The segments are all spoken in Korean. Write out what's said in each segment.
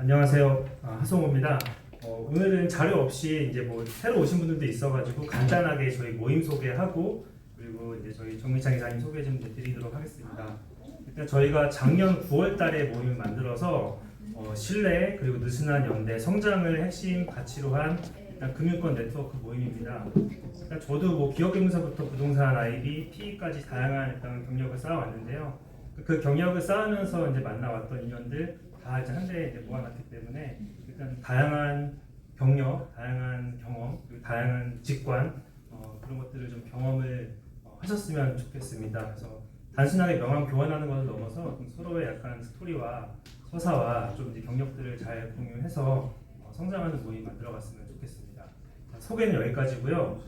안녕하세요. 하성호입니다. 오늘은 자료 없이 이제 뭐 새로 오신 분들도 있어가지고 간단하게 저희 모임 소개하고 그리고 이제 저희 정미창 이사님 소개 좀 드리도록 하겠습니다. 일단 저희가 작년 9월달에 모임을 만들어서 신뢰 그리고 느슨한 연대 성장을 핵심 가치로 한 일단 금융권 네트워크 모임입니다. 일단 저도 뭐 기업개발사부터 부동산, IB, PE까지 다양한 일단 경력을 쌓아왔는데요. 그 경력을 쌓으면서 이제 만나왔던 인연들 다 이제 한데 이제 모아놨기 때문에 일단 다양한 경력, 다양한 경험, 그리고 다양한 직관 그런 것들을 좀 경험을 하셨으면 좋겠습니다. 그래서 단순하게 명함 교환하는 것을 넘어서 좀 서로의 약간 스토리와 서사와 좀 이제 경력들을 잘 공유해서 성장하는 모임 만들어갔으면 좋겠습니다. 자, 소개는 여기까지고요.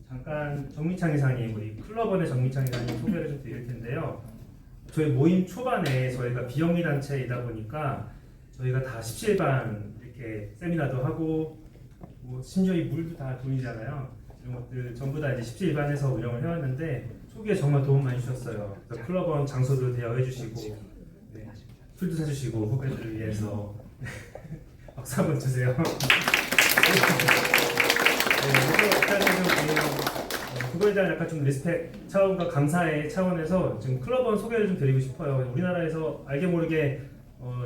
잠깐 정미창 이사님, 우리 클럽원의 정미창 이사님 소개를 좀 드릴 텐데요. 저희 모임 초반에 저희가 비영리 단체이다 보니까 저희가 다 17반 이렇게 세미나도 하고 뭐 심지어 이 물도 다 돈이잖아요. 이런 것들 전부 다 이제 17반에서 운영을 해왔는데 초기에 정말 도움 많이 주셨어요. 클럽원 장소도 대여해 주시고 네, 술도 사주시고 후배들을 위해서 박수 한번 주세요. 그거에 대한 약간 좀 리스펙 차원과 감사의 차원에서 지금 클럽원 소개를 좀 드리고 싶어요. 우리나라에서 알게 모르게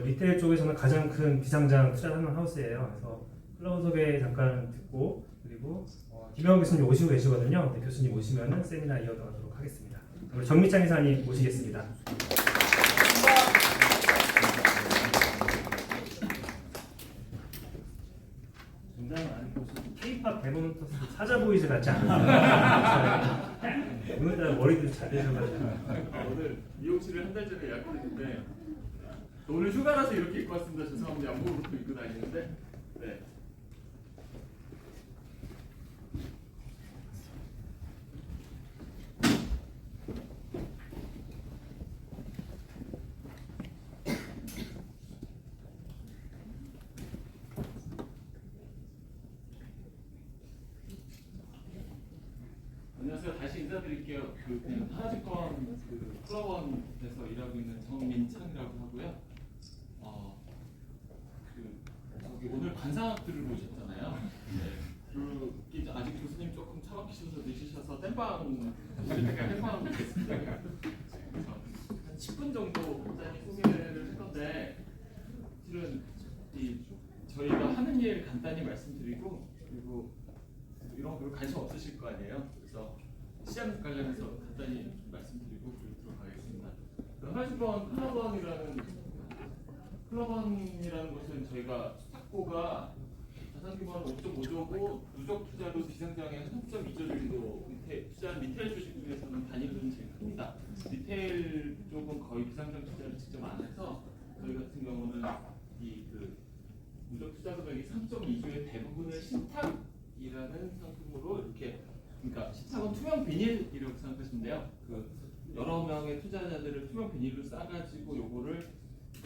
리테일 쪽에서는 가장 큰 비상장 투자하는 하우스예요. 그래서 클럽원 소개 잠깐 듣고 그리고 김영훈 교수님 오시고 계시거든요. 네, 교수님 오시면은 세미나 이어가도록 하겠습니다. 우리 정미창 이사님 모시겠습니다. K-팝 데모노터스 사자 보이즈 같지 않아요? 오늘따라 머리도 잘 되셔가지고 오늘 미용실을 한 달 전에 예약했는데 오늘 휴가라서 이렇게 입고 왔습니다. 죄송합니다. 양복으로 입고 다니는데 네. 안녕하세요. 다시 인사드릴게요. 그냥 하나직권 클럽원에서 일하고 있는 정민창이라고 하고요. 저기 오늘 관상학들을 보셨잖아요. 네. 아직 교수님 조금 차갑히셔서 늦으셔서 땜빵 하실 때가 땜빵 됐습니다. 그래서 한 10분 정도 간단히 소개를 할 건데 실은 저희가 하는 일 간단히 말씀드리고 그리고 이런 거 관심 없으실 거 아니에요. 그래서 시장 관련해서 간단히 말씀드리고 그러도록 하겠습니다. 하나직권 클럽원이라는 것은 저희가 탁고가 자산규모는 5.5조고 누적 투자도 비상장의 3.2조 정도 투자한 리테일 주식 중에서는 단위로는 제일 큽니다. 리테일 쪽은 거의 비상장 투자를 직접 안 해서 저희 같은 경우는 누적 투자 금액이 3.2조의 대부분을 신탁이라는 상품으로 이렇게 그러니까 신탁은 투명 비닐이라고 생각하시면 돼요. 여러 명의 투자자들을 투명 비닐로 싸가지고 요거를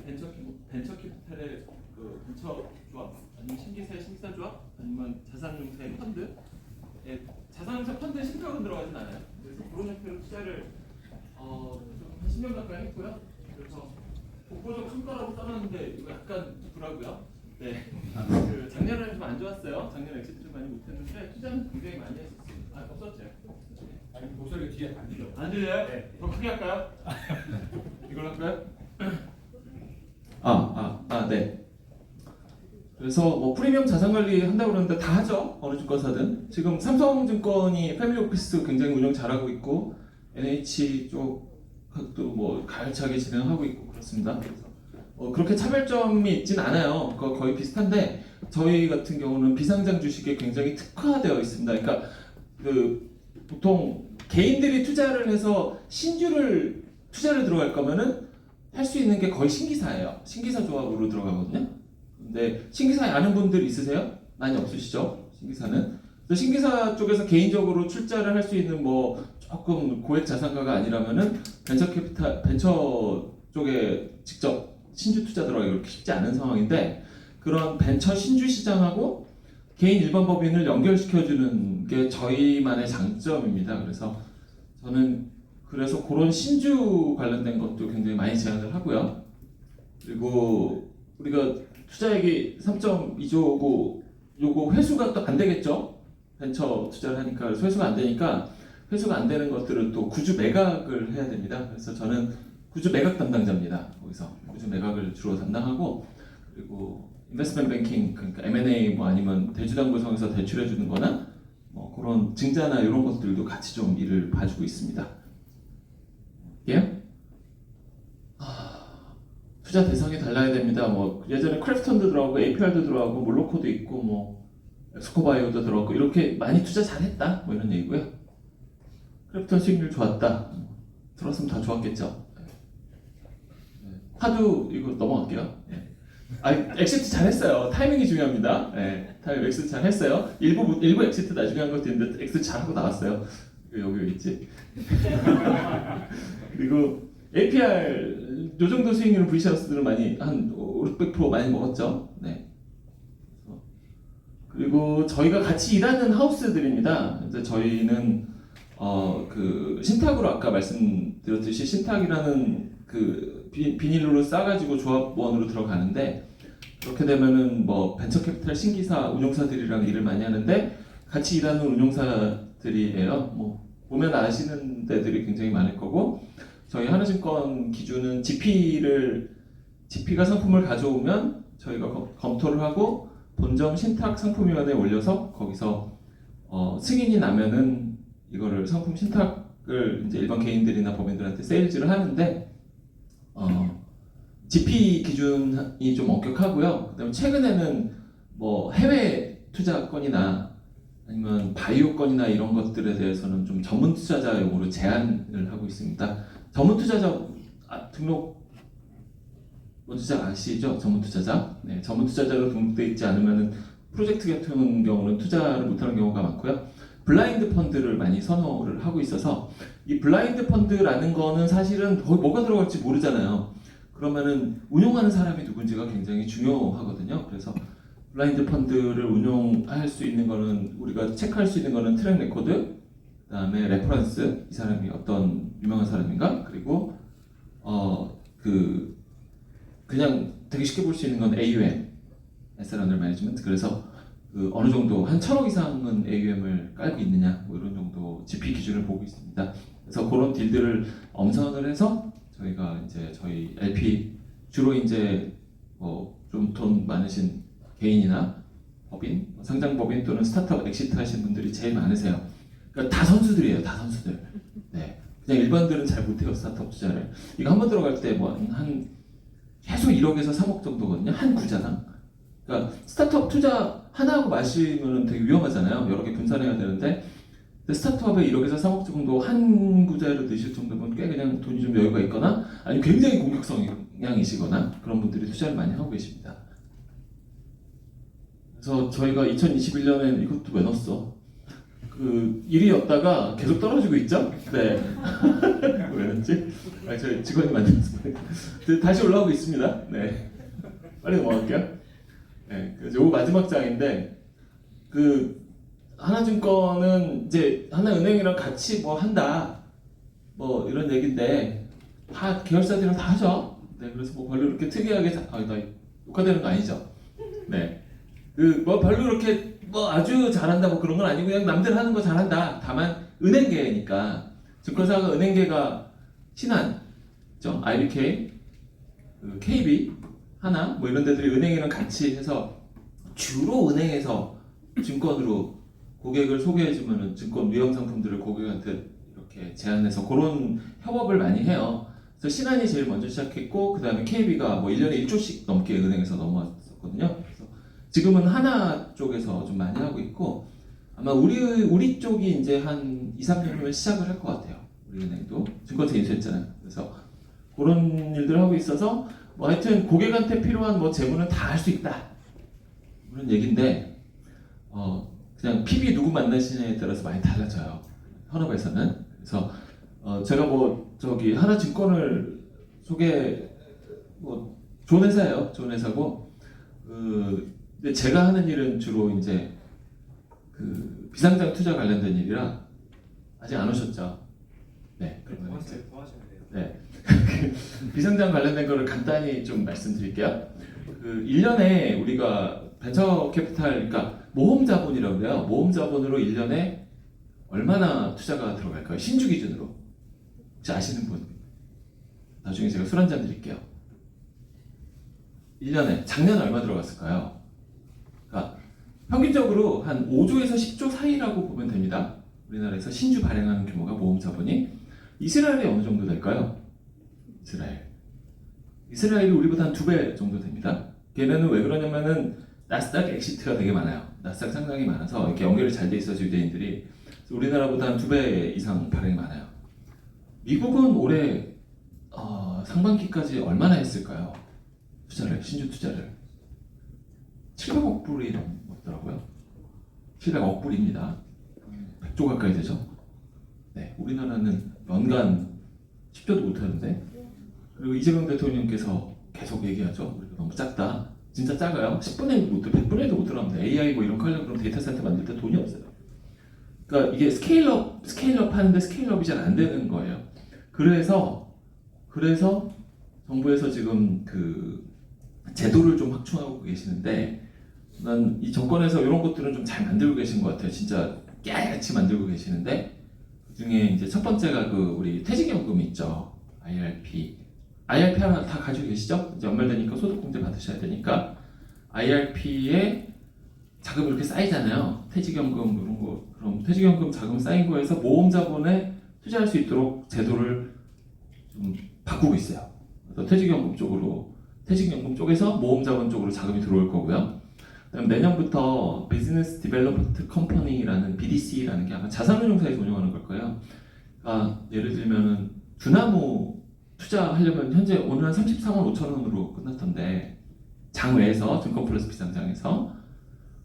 벤처 캐피탈의 벤처 조합 아니면 신기사의 신기사조합 아니면 자산용사의 펀드 자산용사 펀드에 신탁은 들어가진 않아요. 그래서 그런 형태로 투자를 한 10년 가까이 했고요. 그래서 독보적 성과라고 떠났는데 이거 약간 부끄러고요. 네. 작년에는 좀 안 좋았어요. 작년 엑시트를 많이 못했는데 투자는 굉장히 많이 했었어요. 없었죠? 아니 목소리가 뒤에 안 들려. 안 들려요? 네. 더 크게 할까요? 이걸로 할까요? 네. 그래서 뭐 프리미엄 자산 관리 한다고 그러는데 다 하죠. 어느 증권사든. 지금 삼성증권이 패밀리 오피스 굉장히 운영 잘하고 있고 NH 쪽도 뭐 가열차게 진행하고 있고 그렇습니다. 그래서 그렇게 차별점이 있진 않아요. 거의 비슷한데 저희 같은 경우는 비상장 주식에 굉장히 특화되어 있습니다. 그러니까 보통 개인들이 투자를 해서 신주를 투자를 들어갈 거면은 할 수 있는 게 거의 신기사예요. 신기사 조합으로 들어가거든요. 근데 신기사에 아는 분들 있으세요? 많이 없으시죠? 신기사는. 그래서 신기사 쪽에서 개인적으로 출자를 할 수 있는 뭐 조금 고액 자산가가 아니라면은 벤처 쪽에 직접 신주 투자 들어가기 그렇게 쉽지 않은 상황인데 그런 벤처 신주 시장하고 개인 일반 법인을 연결시켜주는 게 저희만의 장점입니다. 그래서 저는 그런 신주 관련된 것도 굉장히 많이 제안을 하고요. 그리고 우리가 투자액이 3.2조고 요거 회수가 또 안 되겠죠? 벤처 투자를 하니까 그래서 회수가 안 되니까 회수가 안 되는 것들은 또 구주 매각을 해야 됩니다. 그래서 저는 구주 매각 담당자입니다. 거기서 구주 매각을 주로 담당하고 그리고 인베스트먼트 뱅킹 그러니까 M&A 뭐 아니면 대주당 구성에서 대출해 주는 거나 뭐 그런 증자나 이런 것들도 같이 좀 일을 봐주고 있습니다. 예? 투자 대상이 달라야 됩니다. 뭐 예전에 크래프톤도 들어가고 APR도 들어가고 몰로코도 있고 뭐 스코바이오도 들어가고 이렇게 많이 투자 잘했다 뭐 이런 얘기고요. 크래프톤 수익률 좋았다. 들었으면 다 좋았겠죠. 하도 이거 넘어갈게요. 엑시트 잘했어요. 타이밍이 중요합니다. 타이밍 엑시트 잘했어요. 일부 엑시트 나중에 한 것도 있는데 엑시트 잘하고 나왔어요. 여기 있지. 그리고 APR 요 정도 수익률은 V샤우스들은 많이 한 500% 많이 먹었죠. 네. 그리고 저희가 같이 일하는 하우스들입니다. 이제 저희는 그 신탁으로 아까 말씀드렸듯이 신탁이라는 그 비닐로 싸가지고 조합원으로 들어가는데 그렇게 되면은 뭐 벤처 캐피탈 신기사 운용사들이랑 일을 많이 하는데 같이 일하는 운용사들이에요. 뭐 보면 아시는 데들이 굉장히 많을 거고 저희 하나증권 기준은 GP가 상품을 가져오면 저희가 검토를 하고 본점 신탁 상품위원회에 올려서 거기서 승인이 나면은 이거를 상품 신탁을 이제 일반 개인들이나 법인들한테 세일즈를 하는데 GP 기준이 좀 엄격하고요. 그다음에 최근에는 뭐 해외 투자건이나 아니면 바이오 건이나 이런 것들에 대해서는 좀 전문 투자자용으로 제한을 하고 있습니다. 전문 투자자 등록 뭔지 아시죠? 전문 투자자. 네, 전문 투자자로 등록되어 있지 않으면 프로젝트 같은 경우는 투자를 못하는 경우가 많고요. 블라인드 펀드를 많이 선호를 하고 있어서 이 블라인드 펀드라는 거는 사실은 거기 뭐가 들어갈지 모르잖아요. 그러면은 운용하는 사람이 누군지가 굉장히 중요하거든요. 그래서 블라인드 펀드를 운용할 수 있는 거는 우리가 체크할 수 있는 거는 트랙 레코드, 그다음에 레퍼런스, 이 사람이 어떤 유명한 사람인가, 그리고 그냥 되게 쉽게 볼 수 있는 건 AUM, Asset Under Management. 그래서 그 어느 정도 한 1,000억 이상은 AUM을 깔고 있느냐, 뭐 이런 정도 GP 기준을 보고 있습니다. 그래서 그런 딜들을 엄선을 해서 저희가 이제 저희 LP 주로 이제 좀 돈 많으신 개인이나 법인, 상장법인 또는 스타트업 엑시트 하신 분들이 제일 많으세요. 그러니까 다 선수들이에요, 다 선수들. 네, 그냥 일반들은 잘 못해요 스타트업 투자를. 이거 한번 들어갈 때 뭐 한 최소 1억에서 3억 정도거든요, 한 구자당. 그러니까 스타트업 투자 하나 하고 마시면 되게 위험하잖아요. 여러 개 분산해야 되는데 스타트업에 1억에서 3억 정도 한 구자로 넣으실 정도면 꽤 그냥 돈이 좀 여유가 있거나 아니면 굉장히 공격성향이시거나 그런 분들이 투자를 많이 하고 계십니다. 그래서 저희가 2021년엔 이것도 왜 넣었어? 그 1위였다가 계속 떨어지고 있죠? 네. 왜 넣었지? 저희 직원이 만들었습니다. 다시 올라오고 있습니다. 네. 빨리 넘어갈게요. 네. 그래서 요거 마지막 장인데 하나증권은 이제 하나은행이랑 같이 뭐 한다 뭐 이런 얘기인데 다 계열사들이랑 다 하죠. 네, 그래서 뭐 별로 그렇게 특이하게 나 녹화되는 거 아니죠. 네, 뭐 별로 그렇게 뭐 아주 잘한다 뭐 그런 건 아니고 그냥 남들 하는 거 잘한다. 다만 은행계니까 증권사가 은행계가 신한, IBK, KB, 하나 뭐 이런 데들이 은행이랑 같이 해서 주로 은행에서 증권으로 고객을 소개해주면은 증권 위험 상품들을 고객한테 이렇게 제안해서 그런 협업을 많이 해요. 그래서 신한이 제일 먼저 시작했고 그 다음에 KB가 뭐 1년에 1조씩 넘게 은행에서 넘어왔었거든요. 그래서 지금은 하나 쪽에서 좀 많이 하고 있고 아마 우리 쪽이 이제 한 2, 3년 후면 시작을 할 것 같아요. 우리 은행도 증권사 인수했잖아요. 그래서 그런 일들을 하고 있어서 뭐 하여튼 고객한테 필요한 뭐 재무는 다 할 수 있다 그런 얘기인데 그냥 PB 누구 만나시냐에 따라서 많이 달라져요. 현업에서는. 그래서 제가 하나증권을 좋은 회사예요. 좋은 회사고 근데 제가 하는 일은 주로 이제 비상장 투자 관련된 일이라 아직 안 오셨죠? 네. 그러면 이제 더 하시면 돼요. 네. 비상장 관련된 거를 간단히 좀 말씀드릴게요. 그 1년에 우리가 벤처 캐피탈, 그러니까 모험 자본이라고 해요. 모험 자본으로 1년에 얼마나 투자가 들어갈까요? 신주 기준으로. 혹시 아시는 분? 나중에 제가 술 한잔 드릴게요. 1년에 작년에 얼마 들어갔을까요? 그러니까 평균적으로 한 5조에서 10조 사이라고 보면 됩니다. 우리나라에서 신주 발행하는 규모가 모험 자본이. 이스라엘이 어느 정도 될까요? 이스라엘이 우리보다 한 2배 정도 됩니다. 걔네는 왜 그러냐면은 나스닥 엑시트가 되게 많아요. 나스닥 상장이 많아서 이렇게 연결이 잘 돼 있어서 유대인들이. 그래서 우리나라보다 한 2배 이상 발행이 많아요. 미국은 올해 상반기까지 얼마나 했을까요? 신주 투자를 700억 불이 넘더라고요. 700억 불입니다. 100조 가까이 되죠. 네, 우리나라는 연간 10조도 못하는데. 그리고 이재명 대통령께서 계속 얘기하죠. 우리가 너무 작다. 진짜 작아요. 10분의 1도 못 들어, 100분의 1도 못 들어갑니다. AI 뭐 이런 거 하려고 그러면 데이터 센터 만들 때 돈이 없어요. 그러니까 이게 스케일업 하는데 스케일업이 잘 안 되는 거예요. 그래서 정부에서 지금 그 제도를 좀 확충하고 계시는데, 난 이 정권에서 이런 것들은 좀 잘 만들고 계신 것 같아요. 진짜 깨알같이 만들고 계시는데, 그 중에 이제 첫 번째가 그 우리 퇴직연금이 있죠. IRP 하나 다 가지고 계시죠? 이제 연말되니까 소득공제 받으셔야 되니까 IRP에 자금이 이렇게 쌓이잖아요. 퇴직연금 이런 거. 그럼 퇴직연금 자금 쌓인 거에서 모험자본에 투자할 수 있도록 제도를 좀 바꾸고 있어요. 그래서 퇴직연금 쪽에서 모험자본 쪽으로 자금이 들어올 거고요. 그다음 내년부터 비즈니스 디벨롭먼트 컴퍼니라는 BDC라는 게 아마 자산운용사에서 운영하는 걸 거예요. 그러니까 예를 들면은 두나무 투자하려면 현재 오늘 한 34만 5천 원으로 끝났던데, 장외에서 증권플러스 비상장에서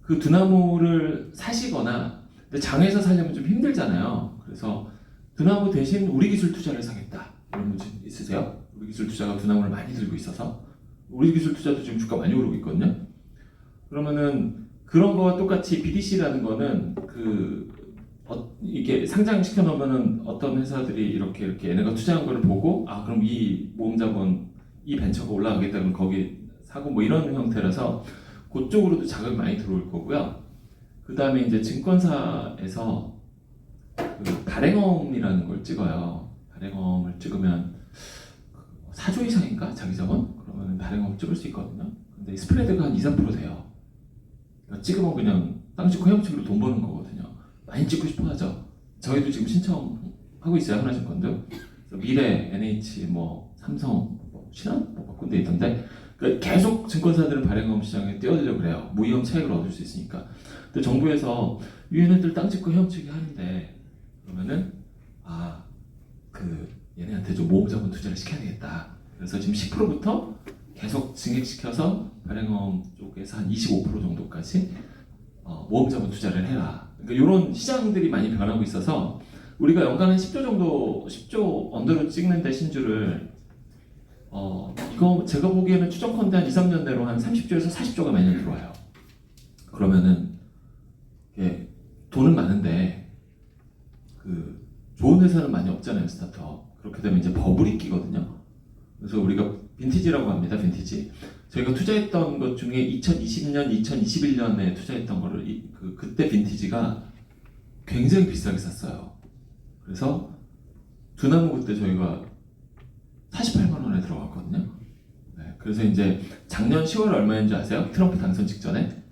그 두나무를 사시거나, 근데 장외에서 사려면 좀 힘들잖아요. 그래서 두나무 대신 우리 기술 투자를 사겠다, 이런 분 있으세요? 우리 기술 투자가 두나무를 많이 들고 있어서. 우리 기술 투자도 지금 주가 많이 오르고 있거든요. 그러면은 그런 거와 똑같이 BDC라는 거는 이게 상장시켜 놓으면은 어떤 회사들이 이렇게 얘네가 투자한 거를 보고, 그럼 이 모험자본, 이 벤처가 올라가겠다, 그럼 거기 사고 뭐 이런 형태라서 그쪽으로도 자금이 많이 들어올 거고요. 그 다음에 이제 증권사에서 그 발행엄이라는 걸 찍어요. 발행엄을 찍으면 4조 이상인가? 자기 자본? 그러면 발행엄 찍을 수 있거든요. 근데 스프레드가 한 2-3% 돼요. 그러니까 찍으면 그냥 땅 찍고 헤엄치기로 돈 버는 거거든요. 많이 찍고 싶어 하죠. 저희도 지금 신청하고 있어요. 하나증권도. 미래, NH, 뭐 삼성, 신한 몇 군데 있던데, 그러니까 계속 증권사들은 발행업 시장에 뛰어들려고 그래요. 무위험 차익을 얻을 수 있으니까. 근데 정부에서 얘네들 땅 찍고 헤엄치기 하는데, 그러면은 얘네한테 좀 모험자본 투자를 시켜야 되겠다. 그래서 지금 10%부터 계속 증액시켜서 발행업 쪽에서 한 25% 정도까지 모험자본 투자를 해라. 그러니까 이런 시장들이 많이 변하고 있어서 우리가 연간 한 10조 언더로 찍는데 신주를 이거 제가 보기에는 추정컨대 한 2-3년 내로 한 30조에서 40조가 매년 들어와요. 그러면은 돈은 많은데 그 좋은 회사는 많이 없잖아요, 스타트업. 그렇게 되면 이제 버블이 끼거든요. 그래서 우리가 빈티지라고 합니다. 빈티지. 저희가 투자했던 것 중에 2020년, 2021년에 투자했던 거를 그때 빈티지가 굉장히 비싸게 샀어요. 그래서 두나무 그때 저희가 48만 원에 들어갔거든요. 네, 그래서 이제 작년 10월 얼마인지 아세요? 트럼프 당선 직전에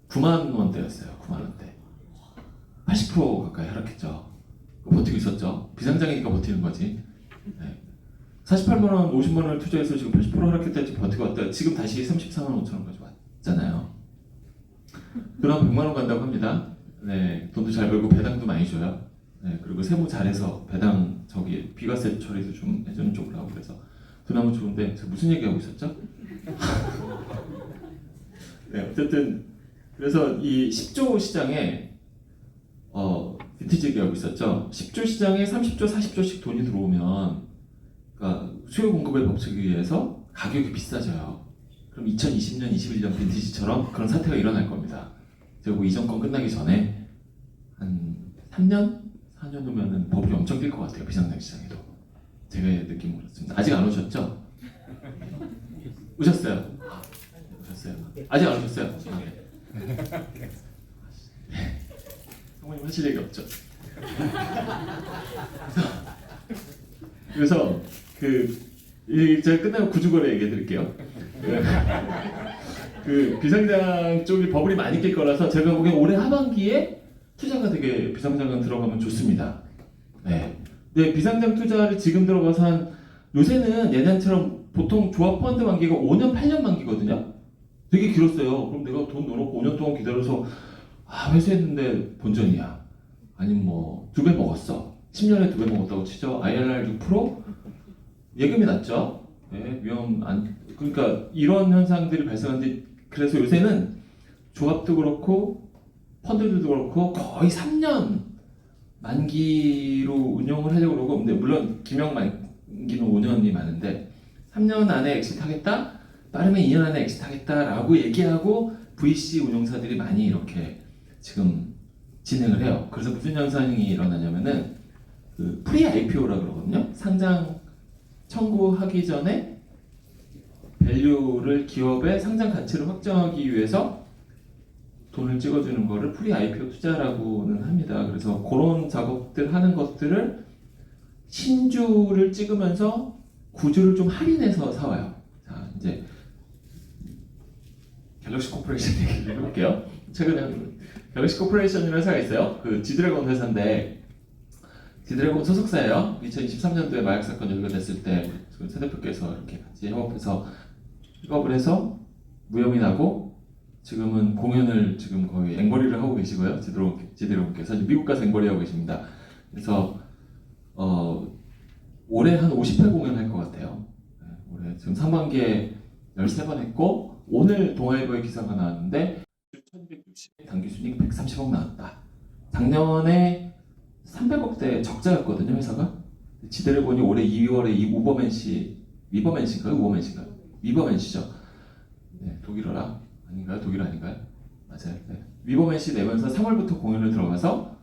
9만 원대였어요. 9만 원대. 80% 가까이 하락했죠. 버티고 있었죠. 비상장이니까 버티는 거지. 네. 48만 원, 50만 원을 투자해서 지금 80% 하락했다 지금 버티고 왔다. 지금 다시 34만 5천 원까지 왔잖아요. 그럼 100만 원 간다고 합니다. 네, 돈도 잘 벌고 배당도 많이 줘요. 네, 그리고 세무 잘해서 배당 비과세 처리도 좀 해주는 쪽으로 하고 그래서 두나무 좋은데 저 무슨 얘기하고 있었죠? 네, 어쨌든 그래서 이 10조 시장에 빈티지 얘기하고 있었죠. 10조 시장에 30조, 40조씩 돈이 들어오면 그러니까 수요 공급의 법칙에 의해서 가격이 비싸져요. 그럼 2020년, 21년 빈티지처럼 그런 사태가 일어날 겁니다. 그리고 이 정권 끝나기 전에 한 3년, 4년 후면은 버블이 엄청 뛸 것 같아요. 비상장 시장에도. 제가 느낌은 그렇습니다. 아직 안 오셨죠? 오셨어요? 아직 안 오셨어요? 성모님 하실 얘기 없죠? 그래서 제가 끝나고 구주거래 얘기해 드릴게요. 그 비상장 쪽이 버블이 많이 낄 거라서 제가 보기엔 올해 하반기에 투자가 되게 비상장은 들어가면 좋습니다. 네. 근데 비상장 투자를 지금 들어가서 요새는 예전처럼 보통 조합 펀드 만기가 5년, 8년 만기거든요. 되게 길었어요. 그럼 내가 돈 넣어놓고 5년 동안 기다려서 회수했는데 본전이야. 아니면 뭐 2배 먹었어. 10년에 2배 먹었다고 치죠. IRR 6%? 예금이 낮죠. 네, 그러니까 이런 현상들이 발생하는데 그래서 요새는 조합도 그렇고 펀드들도 그렇고 거의 3년 만기로 운영을 하려고 그러고 근데 물론 기명 만기는 5년이 많은데 3년 안에 엑시트하겠다? 빠르면 2년 안에 엑시트하겠다라고 얘기하고 VC 운용사들이 많이 이렇게 지금 진행을 해요. 그래서 무슨 현상이 일어나냐면은 그 프리 IPO라 그러거든요. 상장 청구하기 전에 밸류를 기업의 상장 가치를 확정하기 위해서 돈을 찍어주는 거를 프리 IPO 투자라고는 합니다. 그래서 그런 작업들 하는 것들을 신주를 찍으면서 구주를 좀 할인해서 사와요. 자, 이제 갤럭시 코퍼레이션 얘기를 해볼게요. 최근에 갤럭시 코퍼레이션이라는 회사가 있어요. 그 지드래곤 회사인데 지드래곤 소속사예요. 2023년도에 마약 사건 연루됐을 때 새 대표께서 이렇게 같이 협업을 해서 무혐의 나고 지금은 공연을 지금 거의 앵벌이를 하고 계시고요. 지드래곤께서 미국 가서 앵벌이 하고 계십니다. 그래서 올해 한 50회 공연할 것 같아요. 네, 올해 지금 상반기에 13번 했고 오늘 동아일보에 기사가 나왔는데 1260에 당기순이익 130억 나왔다. 작년에 300억대 적자였거든요 회사가. 지드래곤이 올해 2월에 위버맨시죠. 네, 독일어라 아닌가요? 독일 아닌가요? 맞아요. 네. 위버맨시 내면서 3월부터 공연을 들어가서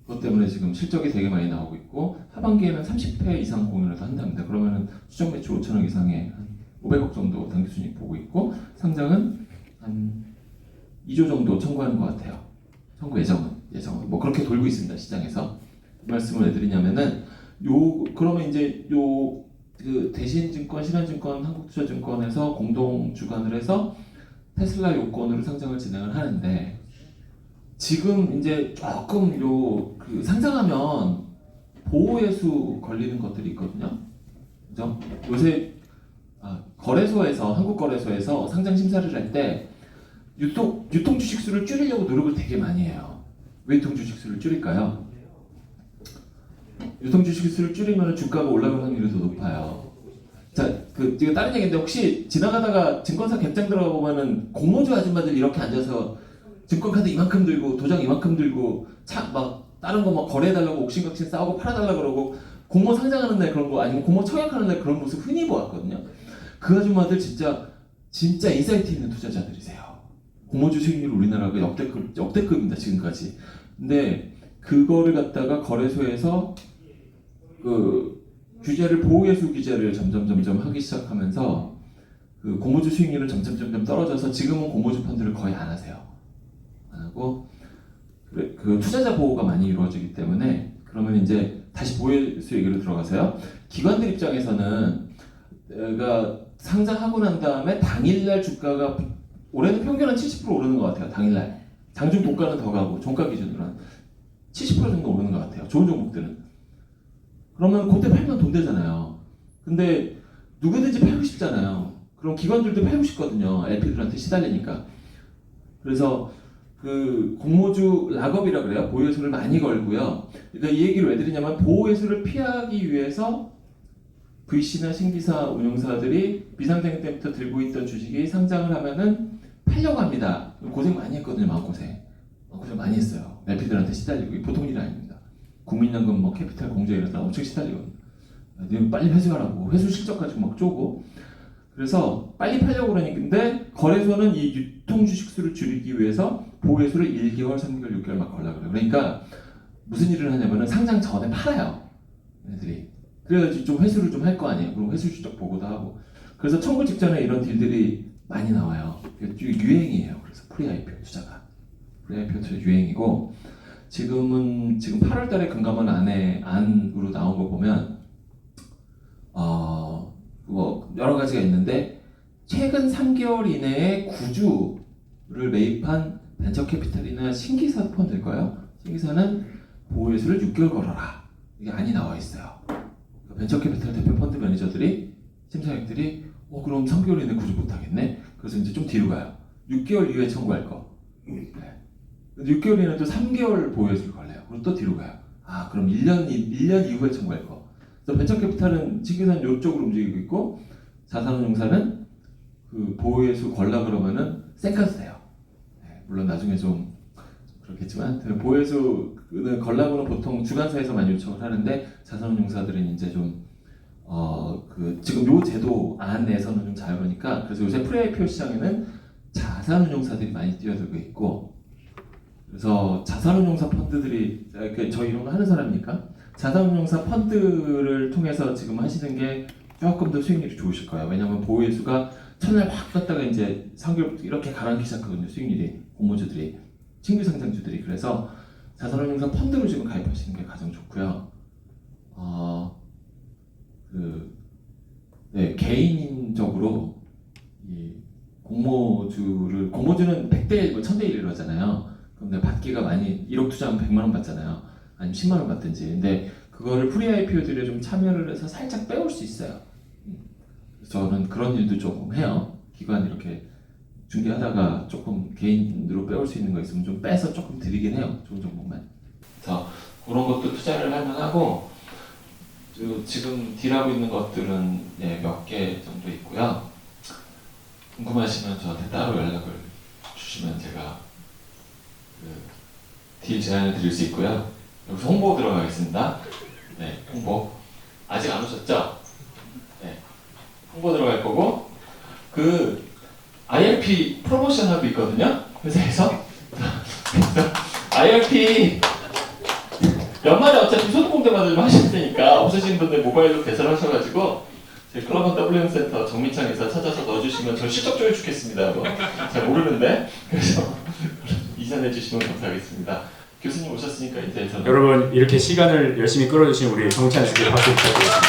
그것 때문에 지금 실적이 되게 많이 나오고 있고 하반기에는 30회 이상 공연을 더 한답니다. 그러면은 추정 매출 5천억 이상의 한 500억 정도 당기순이익 보고 있고 상장은 한 2조 정도 청구하는 것 같아요. 청구 예정은 뭐 그렇게 돌고 있습니다 시장에서. 그 말씀을 해드리냐면은 그러면 이제 그 대신증권, 신한증권, 한국투자증권에서 공동 주관을 해서 테슬라 요건으로 상장을 진행을 하는데 지금 이제 조금 그 상장하면 보호예수 걸리는 것들이 있거든요. 그죠? 요새 거래소에서 한국 거래소에서 상장 심사를 할 때 유통 주식 수를 줄이려고 노력을 되게 많이 해요. 왜 유통 주식 수를 줄일까요? 유통 주식 수를 줄이면 주가가 올라갈 확률이 더 높아요. 자, 이거 다른 얘기인데 혹시 지나가다가 증권사 객장 들어가 보면은 공모주 아줌마들 이렇게 앉아서 증권카드 이만큼 들고 도장 이만큼 들고 다른 거 막 거래해달라고 옥신각신 싸우고 팔아달라고 그러고 공모 상장하는 날 그런 거 아니면 공모 청약하는 날 그런 모습 흔히 보았거든요. 그 아줌마들 진짜 인사이트 있는 투자자들이세요. 공모주 수익률 우리나라가 역대급입니다 지금까지. 근데 그거를 갖다가 거래소에서 그 보호예수 규제를 점점 하기 시작하면서 그 공모주 수익률은 점점 떨어져서 지금은 공모주 펀드를 거의 안 하세요. 안 하고 그 투자자 보호가 많이 이루어지기 때문에 그러면 이제 다시 보호예수 얘기로 들어가서요. 기관들 입장에서는 내가 상장하고 난 다음에 당일날 주가가 올해는 평균 한 70% 오르는 것 같아요. 당일날. 장중 고가는 더 가고 종가 기준으로 한 70% 정도 오르는 것 같아요. 좋은 종목들은. 그러면 그때 팔면 돈 되잖아요. 근데 누구든지 팔고 싶잖아요. 그럼 기관들도 팔고 싶거든요. LP들한테 시달리니까. 그래서 그 공모주 락업이라 그래요. 보호예수를 많이 걸고요. 그러니까 이 얘기를 왜 드리냐면 보호예수를 피하기 위해서 VC나 신기사 운용사들이 비상장 때부터 들고 있던 주식이 상장을 하면은 팔려고 합니다. 고생 많이 했거든요. 마음고생 많이 했어요. LP들한테 시달리고 보통 일이 아닙니다. 국민연금 뭐 캐피탈 공제 이러다 엄청 시달리거든요. 빨리 회수하라고 회수 실적 가지고 막 쪼고 그래서 빨리 팔려고 그러는데 거래소는 이 유통 주식 수를 줄이기 위해서 보호예수를 1개월, 3개월, 6개월 막 걸라 그래요. 그러니까 무슨 일을 하냐면은 상장 전에 팔아요. 얘네들이. 그래야지 좀 회수를 좀 할 거 아니에요. 그럼 회수 실적 보고도 하고. 그래서 청구 직전에 이런 딜들이 많이 나와요. 이게 유행이에요. 그래서 프리-IPO 투자가. 프리-IPO 투자 유행이고 지금 8월달에 금감원 안으로 나온 거 보면 뭐 여러 가지가 있는데 최근 3개월 이내에 구주를 매입한 벤처 캐피탈이나 신기사 펀드일까요? 신기사는 보호예수를 6개월 걸어라. 이게 안이 나와 있어요. 벤처 캐피탈 대표 펀드 매니저들이 심사위원들이 그럼 3개월 이내 구주 못하겠네. 그래서 이제 좀 뒤로 가요. 6개월 이후에 청구할 거. 네. 6개월 이내도 3개월 보호예수를 걸래요. 그럼 또 뒤로 가요. 그럼 1년 이후에 청구할 거. 그래서 벤처 캐피탈은 신기사는 이쪽으로 움직이고 있고 자산운용사는 그 보호예수 걸라 그러면은 쌩까스 돼요. 네, 물론 나중에 좀 그렇겠지만 보호예수는 걸라고는 보통 주관사에서 많이 요청을 하는데 자산운용사들은 이제 좀 지금 요 제도 안에서는 좀 자유로우니까 그래서 요새 프리-IPO 시장에는 자산운용사들이 많이 뛰어들고 있고 그래서 자산운용사 펀드들이 저 이런 거 하는 사람이니까 자산운용사 펀드를 통해서 지금 하시는 게 조금 더 수익률이 좋으실 거예요. 왜냐하면 보호예수가 첫날 확 떴다가 이제 3개월부터 이렇게 가라앉기 시작하거든요. 수익률이 공모주들이 신규 상장주들이 그래서 자산운용사 펀드로 지금 가입하시는 게 가장 좋고요. 개인적으로 이 공모주는 100대 1, 1000대 1이라고 하잖아요. 그럼 내가 받기가 많이 1억 투자하면 100만 원 받잖아요. 아니면 10만 원 받든지. 근데 그거를 프리-IPO들에 좀 참여를 해서 살짝 빼올 수 있어요. 그래서 저는 그런 일도 조금 해요. 기관 이렇게 중개하다가 조금 개인으로 빼올 수 있는 거 있으면 좀 빼서 조금 드리긴 해요. 좋은 정보만. 그래서 그런 것도 투자를 할 만하고 지금 딜하고 있는 것들은 몇 개 정도 있고요. 궁금하시면 저한테 따로 연락을 주시면 제가 딜 제안을 드릴 수 있고요. 여기서 홍보 들어가겠습니다. 네, 홍보. 아직 안 오셨죠? 네, 홍보 들어갈 거고 IRP 프로모션 하고 있거든요. 회사에서. 그래서 IRP 연말에 어차피 소득공제 받으려면 하실 테니까 없으신 분들 모바일로 개설하셔가지고 저희 클럽원 WM센터 정민창에서 찾아서 넣어주시면 저 실적 좀 해주겠습니다. 잘 모르는데 그래서 이전해 주시면 감사하겠습니다. 교수님 오셨으니까 이제 저는 여러분 이렇게 시간을 열심히 끌어주신 우리 정찬 씨께 박수 부탁드리겠습니다.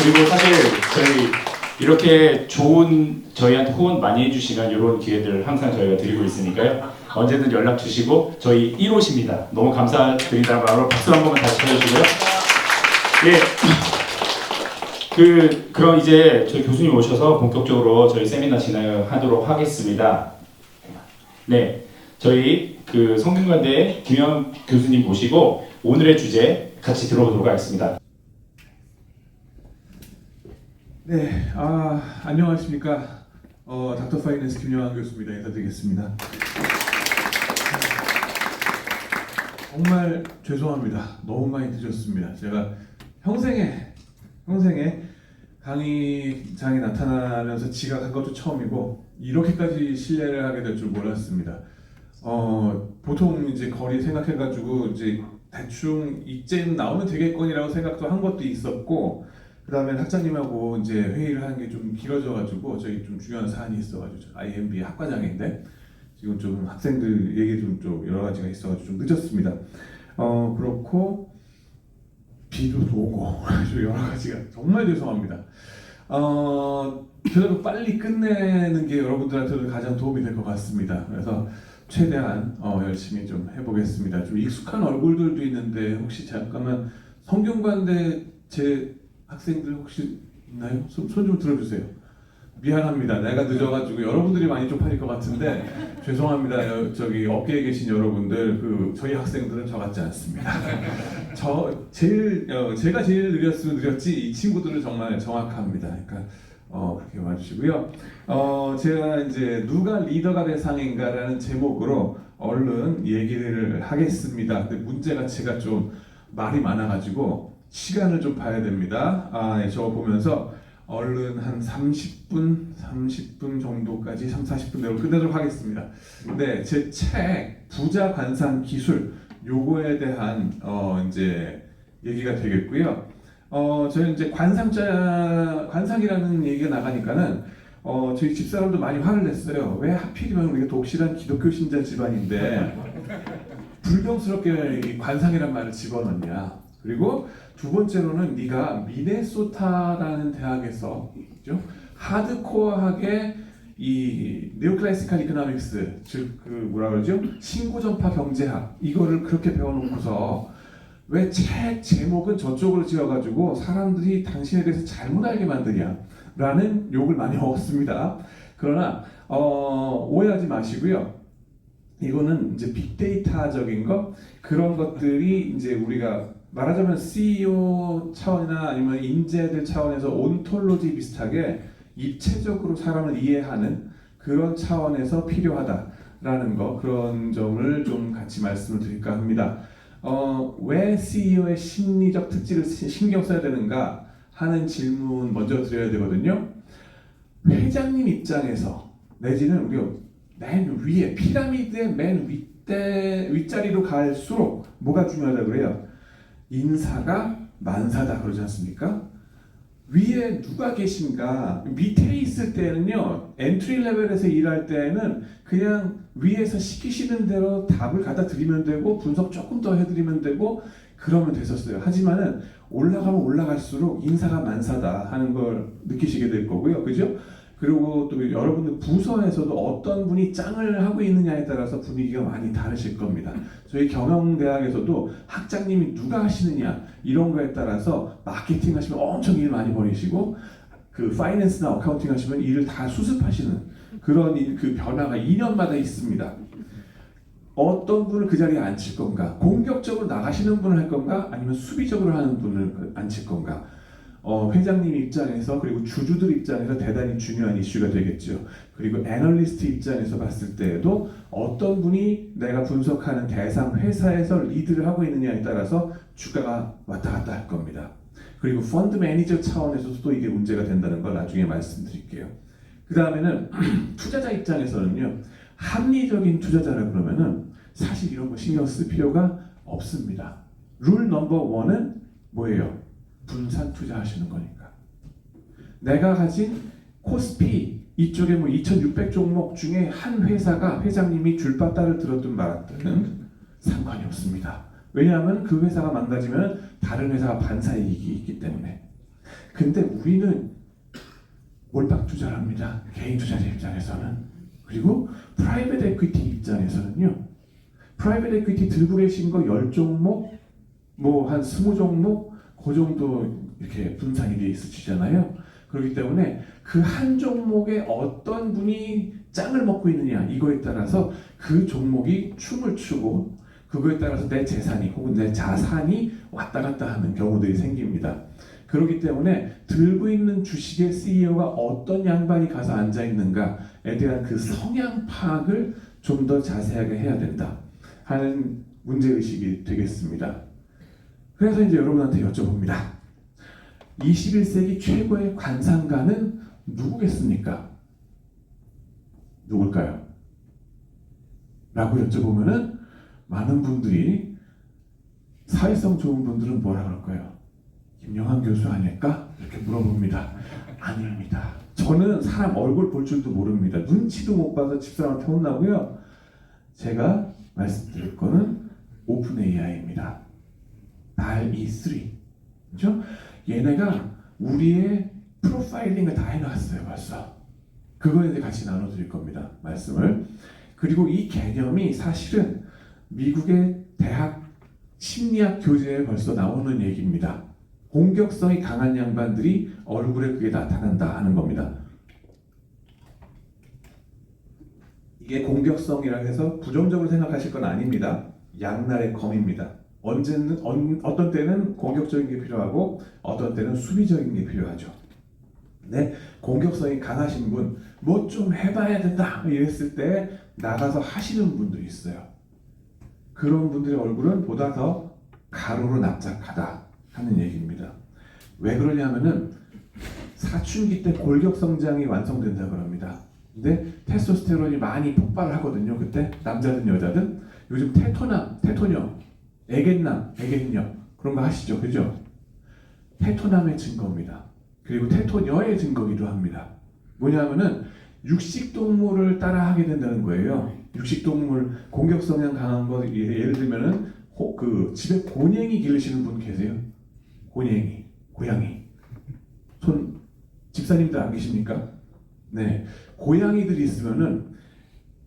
그리고 사실 저희 이렇게 좋은 저희한테 후원 많이 해주시면 이런 기회들 항상 저희가 드리고 있으니까요. 언제든 연락 주시고 저희 1호십니다. 너무 감사드린다는 말로 박수 한 번만 다시 쳐주시고요. 그럼 이제 저희 교수님 오셔서 본격적으로 저희 세미나 진행하도록 하겠습니다. 네, 저희 성균관대 김영 교수님 모시고 오늘의 주제 같이 들어보도록 하겠습니다. 네, 안녕하십니까. 닥터 파이낸스 김영환 교수입니다. 인사드리겠습니다. 정말 죄송합니다. 너무 많이 늦었습니다. 제가 평생에 강의장에 나타나면서 지각한 것도 처음이고 이렇게까지 실례를 하게 될 줄 몰랐습니다. 보통 이제 거리 생각해가지고 이제 대충 이쯤 나오면 되겠거니라고 생각도 한 것도 있었고 그 다음에 학장님하고 이제 회의를 하는 게 좀 길어져가지고 저희 좀 중요한 사안이 있어가지고 IMB 학과장인데 지금 좀 학생들 얘기 좀 여러 가지가 있어가지고 좀 늦었습니다. 그렇고 비도 오고 여러 가지가 정말 죄송합니다. 그래도 빨리 끝내는 게 여러분들한테도 가장 도움이 될 것 같습니다. 그래서 최대한 열심히 좀 해보겠습니다. 좀 익숙한 얼굴들도 있는데 혹시 잠깐만 성균관대 제 학생들 혹시 있나요? 손 좀 들어주세요. 미안합니다. 내가 늦어가지고 여러분들이 많이 쪽팔릴 것 같은데 죄송합니다. 저기 업계에 계신 여러분들 저희 학생들은 저 같지 않습니다. 제가 제일 느렸으면 느렸지 이 친구들은 정말 정확합니다. 그러니까 그렇게 와주시고요. 제가 이제 누가 리더가 될 상인가라는 제목으로 얼른 얘기를 하겠습니다. 근데 문제가 제가 좀 말이 많아가지고 시간을 좀 봐야 됩니다. 네, 저거 보면서 얼른 한 30분 정도까지 40분 내로 끝내도록 하겠습니다. 네, 제 책 부자 관상 기술 요거에 대한 이제 얘기가 되겠고요. 저희 이제 관상이라는 얘기가 나가니까는 저희 집사람도 많이 화를 냈어요. 왜 하필이면 우리가 독실한 기독교 신자 집안인데 불경스럽게 이 관상이란 말을 집어넣냐. 그리고 두 번째로는 네가 미네소타라는 대학에서 그죠? 하드코어하게 이 네오클래시컬 이코노믹스 즉 그 뭐라 그러죠? 신고전파 경제학 이거를 그렇게 배워놓고서 왜 책 제목은 저쪽으로 지어가지고 사람들이 당신에 대해서 잘못 알게 만드냐 라는 욕을 많이 먹었습니다. 그러나 오해하지 마시고요. 이거는 이제 빅데이터적인 거 그런 것들이 이제 우리가 말하자면 CEO 차원이나 아니면 인재들 차원에서 온톨로지 비슷하게 입체적으로 사람을 이해하는 그런 차원에서 필요하다라는 거 그런 점을 좀 같이 말씀을 드릴까 합니다. 왜 CEO의 심리적 특질을 신경 써야 되는가 하는 질문 먼저 드려야 되거든요. 회장님 입장에서 내지는 우리가 맨 위에 피라미드의 맨 윗자리로 갈수록 뭐가 중요하다 그래요? 인사가 만사다 그러지 않습니까? 위에 누가 계신가 밑에 있을 때는요 엔트리 레벨에서 일할 때는 그냥 위에서 시키시는 대로 답을 갖다 드리면 되고 분석 조금 더 해드리면 되고 그러면 됐었어요. 하지만은 올라가면 올라갈수록 인사가 만사다 하는 걸 느끼시게 될 거고요. 그죠? 그리고 또 여러분들 부서에서도 어떤 분이 짱을 하고 있느냐에 따라서 분위기가 많이 다르실 겁니다. 저희 경영대학에서도 학장님이 누가 하시느냐 이런 거에 따라서 마케팅 하시면 엄청 일 많이 벌이시고 그 파이낸스나 어카운팅 하시면 일을 다 수습하시는 그런 그 변화가 2년마다 있습니다. 어떤 분을 그 자리에 앉힐 건가? 공격적으로 나가시는 분을 할 건가? 아니면 수비적으로 하는 분을 앉힐 건가? 회장님 입장에서 그리고 주주들 입장에서 대단히 중요한 이슈가 되겠죠. 그리고 애널리스트 입장에서 봤을 때에도 어떤 분이 내가 분석하는 대상 회사에서 리드를 하고 있느냐에 따라서 주가가 왔다 갔다 할 겁니다. 그리고 펀드 매니저 차원에서도 또 이게 문제가 된다는 걸 나중에 말씀드릴게요. 그 다음에는 투자자 입장에서는요. 합리적인 투자자라 그러면은 사실 이런 거 신경 쓸 필요가 없습니다. 룰 넘버 원은 뭐예요? 분산 투자하시는 거니까. 내가 가진 코스피 이쪽에 뭐 2,600 종목 중에 한 회사가 회장님이 줄바따를 들었든 말았든 상관이 없습니다. 왜냐하면 그 회사가 망가지면 다른 회사가 반사이익이 있기 때문에. 근데 우리는 몰빵 투자를 합니다. 개인 투자자 입장에서는. 그리고 프라이빗 에퀴티 입장에서는요. 프라이빗 에퀴티 들고 계신 거 10종목 뭐 한 20종목 그 정도 이렇게 분산이 되어 있으시잖아요. 그렇기 때문에 그 한 종목에 어떤 분이 짱을 먹고 있느냐 이거에 따라서 그 종목이 춤을 추고 그거에 따라서 내 재산이 혹은 내 자산이 왔다 갔다 하는 경우들이 생깁니다. 그렇기 때문에 들고 있는 주식의 CEO가 어떤 양반이 가서 앉아 있는가에 대한 그 성향 파악을 좀 더 자세하게 해야 된다 하는 문제의식이 되겠습니다. 그래서 이제 여러분한테 여쭤봅니다. 21세기 최고의 관상가는 누구겠습니까? 누굴까요? 라고 여쭤보면은 많은 분들이 사회성 좋은 분들은 뭐라 그럴까요? 김영환 교수 아닐까? 이렇게 물어봅니다. 아닙니다. 저는 사람 얼굴 볼 줄도 모릅니다. 눈치도 못 봐서 집사람한테 혼나고요. 제가 말씀드릴 거는 오픈 AI입니다. DALL-E3. 그죠? 얘네가 우리의 프로파일링을 다 해놨어요, 벌써. 그거에 대해 같이 나눠드릴 겁니다, 말씀을. 그리고 이 개념이 사실은 미국의 대학 심리학 교재에 벌써 나오는 얘기입니다. 공격성이 강한 양반들이 얼굴에 그게 나타난다 하는 겁니다. 이게 공격성이라고 해서 부정적으로 생각하실 건 아닙니다. 양날의 검입니다. 어떤 때는 공격적인 게 필요하고 어떤 때는 수비적인 게 필요하죠. 네, 공격성이 강하신 분, 뭐 좀 해봐야 된다 이랬을 때 나가서 하시는 분들이 있어요. 그런 분들의 얼굴은 보다 더 가로로 납작하다 하는 얘기입니다. 왜 그러냐면은 사춘기 때 골격 성장이 완성된다 그럽니다. 근데 테스토스테론이 많이 폭발하거든요. 그때 남자든 여자든. 요즘 테토녀, 애견남, 애견녀 그런 거 하시죠, 그죠? 테토남의 증거입니다. 그리고 테토녀의 증거기도 합니다. 뭐냐면은 육식동물을 따라하게 된다는 거예요. 육식동물 공격 성향 강한 거 예를 들면은 그 집에 곤행이 기르시는 분 계세요? 곤행이, 고양이. 집사님들 안 계십니까? 네, 고양이들이 있으면은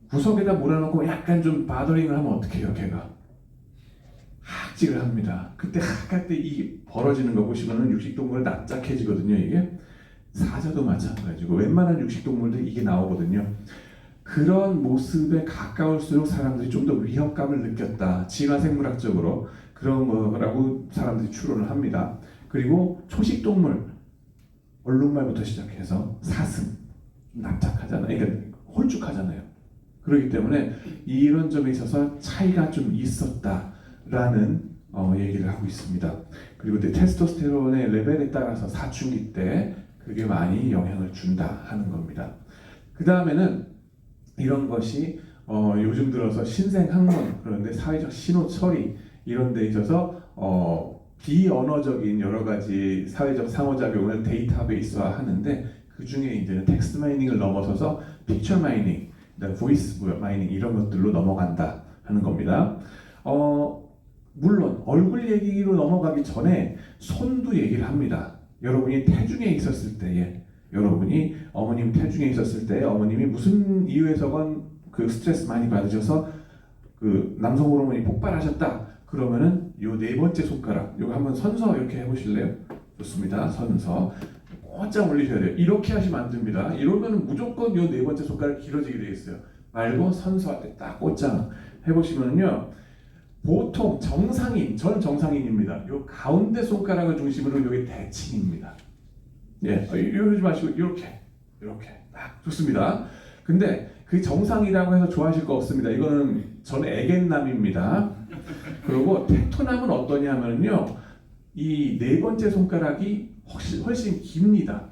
구석에다 몰아놓고 약간 좀 바더링을 하면 어떻게 해요, 걔가? 학직을 합니다. 그때 학할 때 이 벌어지는 거 보시면은 육식동물 납작해지거든요, 이게. 사자도 마찬가지고 웬만한 육식동물도 이게 나오거든요. 그런 모습에 가까울수록 사람들이 좀 더 위협감을 느꼈다. 진화생물학적으로 그런 거라고 사람들이 추론을 합니다. 그리고 초식동물, 얼룩말부터 시작해서 사슴, 납작하잖아요. 그러니까 홀쭉하잖아요. 그렇기 때문에 이런 점에 있어서 차이가 좀 있었다라는 얘기를 하고 있습니다. 그리고 테스토스테론의 레벨에 따라서 사춘기 때 그게 많이 영향을 준다 하는 겁니다. 그 다음에는 이런 것이 요즘 들어서 신생학문, 그런데 사회적 신호 처리 이런 데 있어서 비언어적인 여러 가지 사회적 상호작용을 데이터베이스화 하는데, 그 중에 이제는 텍스트 마이닝을 넘어서서 픽처 마이닝, 보이스 마이닝 이런 것들로 넘어간다 하는 겁니다. 물론 얼굴 얘기로 넘어가기 전에 손도 얘기를 합니다. 여러분이 태중에 있었을 때에, 여러분이 어머님 태중에 있었을 때 어머님이 무슨 이유에서건 그 스트레스 많이 받으셔서 그 남성 호르몬이 폭발하셨다. 그러면은 요 네 번째 손가락, 요거 한번 선서 이렇게 해보실래요? 좋습니다. 선서 꽂짱 올리셔야 돼요. 이렇게 하시면 안 됩니다. 이러면 무조건 요 네 번째 손가락 길어지게 되겠어요. 말고 선서할 때 딱 꽂짱 해보시면은요, 보통 정상인, 전 정상인입니다. 요 가운데 손가락을 중심으로 요게 대칭입니다. 예, 이러지 마시고 이렇게 딱 좋습니다. 근데 그 정상이라고 해서 좋아하실 거 없습니다. 이거는 전 애견남입니다. 그리고 테토남은 어떠냐면요, 이 네 번째 손가락이 훨씬 깁니다.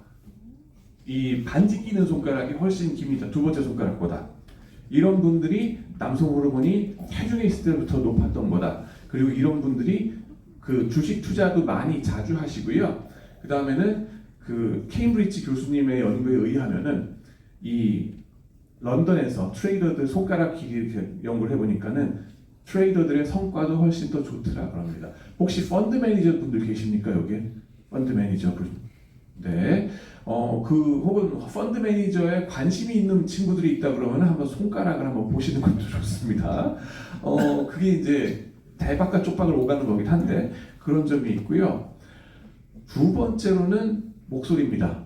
이 반지 끼는 손가락이 훨씬 깁니다. 두 번째 손가락보다. 이런 분들이 남성 호르몬이 태중에 있을 때부터 높았던 거다. 그리고 이런 분들이 그 주식 투자도 많이 자주 하시고요. 그 다음에는 그 케임브리지 교수님의 연구에 의하면은 이 런던에서 트레이더들 손가락 길이 연구를 해보니까는 트레이더들의 성과도 훨씬 더 좋더라 그럽니다. 혹시 펀드 매니저 분들 계십니까, 여기에? 펀드 매니저 분. 네. 혹은 펀드 매니저에 관심이 있는 친구들이 있다 그러면 한번 손가락을 한번 보시는 것도 좋습니다. 그게 이제 대박과 쪽박을 오가는 거긴 한데 그런 점이 있고요. 두 번째로는 목소리입니다.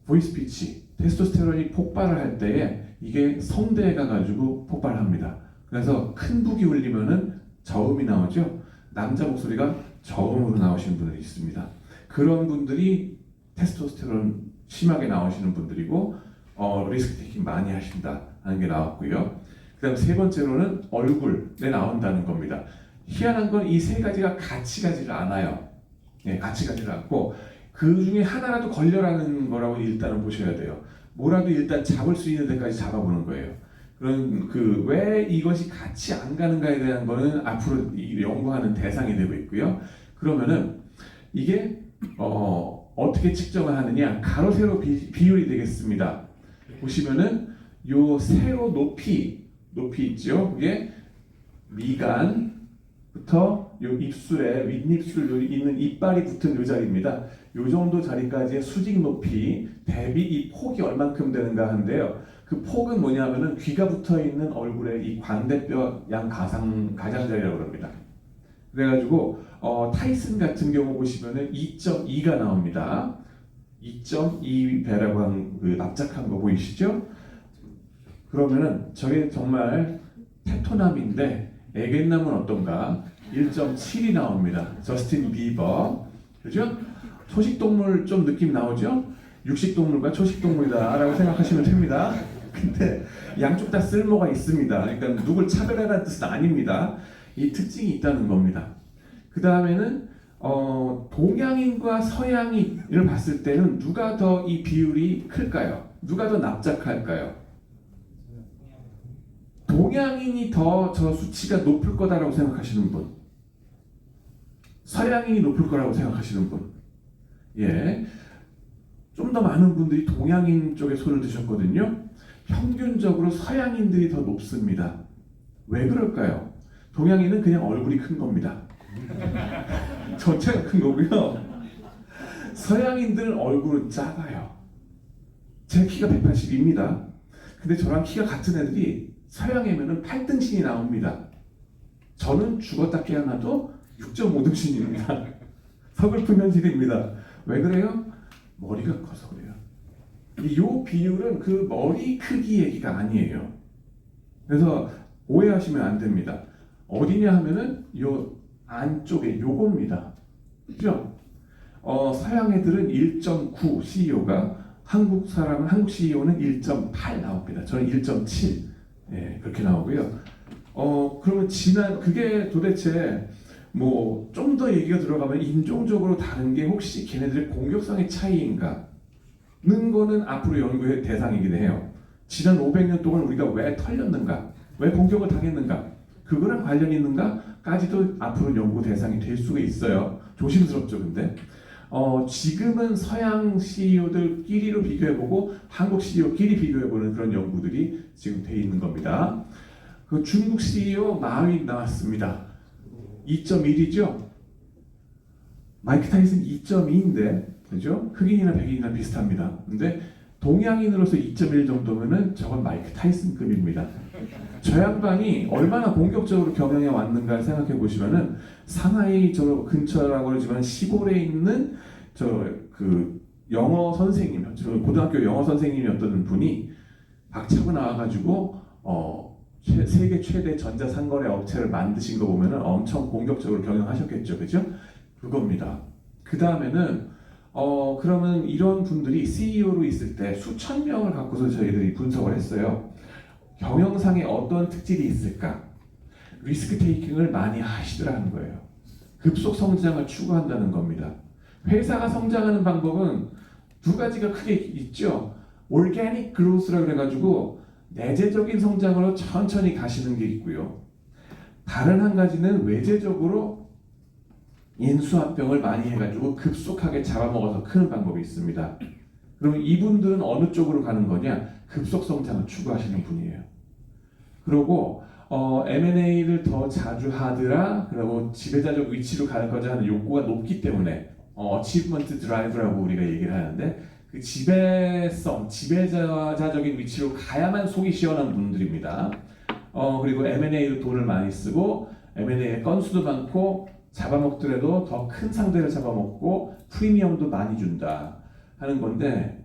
보이스피치. 테스토스테론이 폭발을 할 때에 이게 성대에 가가지고 폭발합니다. 그래서 큰 북이 울리면은 저음이 나오죠. 남자 목소리가 저음으로 나오시는 분들이 있습니다. 그런 분들이 테스토스테론 심하게 나오시는 분들이고 리스크 테이킹 많이 하신다 하는 게 나왔고요. 그 다음 세 번째로는 얼굴에 나온다는 겁니다. 희한한 건 이 세 가지가 같이 가지를 않아요. 네, 같이 가지를 않고 그 중에 하나라도 걸려라는 거라고 일단은 보셔야 돼요. 뭐라도 일단 잡을 수 있는 데까지 잡아보는 거예요. 그런 왜 이것이 같이 안 가는가에 대한 거는 앞으로 연구하는 대상이 되고 있고요. 그러면은 이게 어떻게 측정을 하느냐, 가로 세로 비율이 되겠습니다. 보시면은 요 세로 높이 있죠. 그게 미간부터 요 입술에 윗입술 요 있는 이빨이 붙은 요 자리입니다. 요 정도 자리까지의 수직 높이 대비 이 폭이 얼만큼 되는가 하는데요. 그 폭은 뭐냐면은 귀가 붙어 있는 얼굴에 이 광대뼈 양 가장자리라고 합니다. 그래가지고 타이슨 같은 경우 보시면은 2.2가 나옵니다. 2.2배라고 한 그 납작한 거 보이시죠? 그러면은 저게 정말 테토남인데 애견남은 어떤가? 1.7이 나옵니다. 저스틴 비버, 그죠? 초식동물 좀 느낌 나오죠? 육식동물과 초식동물이다라고 생각하시면 됩니다. 근데 양쪽 다 쓸모가 있습니다. 그러니까 누굴 차별하라는 뜻은 아닙니다. 이 특징이 있다는 겁니다. 그 다음에는 동양인과 서양인을 봤을 때는 누가 더 이 비율이 클까요? 누가 더 납작할까요? 동양인이 더 저 수치가 높을 거다라고 생각하시는 분, 서양인이 높을 거라고 생각하시는 분, 예. 좀 더 많은 분들이 동양인 쪽에 손을 드셨거든요. 평균적으로 서양인들이 더 높습니다. 왜 그럴까요? 동양인은 그냥 얼굴이 큰 겁니다. 전체가 큰 거고요. 서양인들은 얼굴은 작아요. 제 키가 180입니다. 근데 저랑 키가 같은 애들이 서양이면은 8등신이 나옵니다. 저는 죽었다 깨어나도 6.5등신입니다. 서글픈 현실입니다. 왜 그래요? 머리가 커서 그래요. 이 비율은 그 머리 크기 얘기가 아니에요. 그래서 오해하시면 안 됩니다. 어디냐 하면은 요 안쪽에 요겁니다. 그죠? 서양 애들은 1.9 CEO가 한국 CEO는 1.8 나옵니다. 저는 1.7 예, 그렇게 나오고요. 그러면 그게 도대체 뭐 좀 더 얘기가 들어가면 인종적으로 다른 게 혹시 걔네들의 공격성의 차이인가? 는 거는 앞으로 연구의 대상이긴 해요. 지난 500년 동안 우리가 왜 털렸는가? 왜 공격을 당했는가? 그거랑 관련이 있는가까지도 앞으로 연구 대상이 될 수가 있어요. 조심스럽죠, 근데. 지금은 서양 CEO들끼리로 비교해보고 한국 CEO끼리 비교해보는 그런 연구들이 지금 돼 있는 겁니다. 그 중국 CEO 마윈 나왔습니다. 2.1이죠? 마이크 타이슨 2.2인데, 그죠? 흑인이나 백인이나 비슷합니다. 근데 동양인으로서 2.1 정도면은 저건 마이크 타이슨급입니다. 저 양반이 얼마나 공격적으로 경영해 왔는가 생각해 보시면은 상하이 저 근처라고 그러지만 시골에 있는 그 영어 선생님, 저 고등학교 영어 선생님이었던 분이 박차고 나와가지고 세계 최대 전자상거래 업체를 만드신 거 보면은 엄청 공격적으로 경영하셨겠죠, 그죠? 그겁니다. 그 다음에는 그러면 이런 분들이 CEO로 있을 때 수천 명을 갖고서 저희들이 분석을 했어요. 경영상에 어떤 특질이 있을까? 리스크 테이킹을 많이 하시더라는 거예요. 급속 성장을 추구한다는 겁니다. 회사가 성장하는 방법은 두 가지가 크게 있죠. 올게닉 그로스라고 그래가지고 내재적인 성장으로 천천히 가시는 게 있고요. 다른 한 가지는 외재적으로 인수합병을 많이 해가지고 급속하게 잡아먹어서 크는 방법이 있습니다. 그럼 이분들은 어느 쪽으로 가는 거냐? 급속 성장을 추구하시는 분이에요. 그리고 M&A를 더 자주 하더라. 그리고 지배자적 위치로 가는 거자 하는 욕구가 높기 때문에 어치브먼트 드라이브라고 우리가 얘기를 하는데 그 지배자적인 위치로 가야만 속이 시원한 분들입니다. 그리고 M&A로 돈을 많이 쓰고 M&A의 건수도 많고 잡아먹더라도 더 큰 상대를 잡아먹고 프리미엄도 많이 준다 하는 건데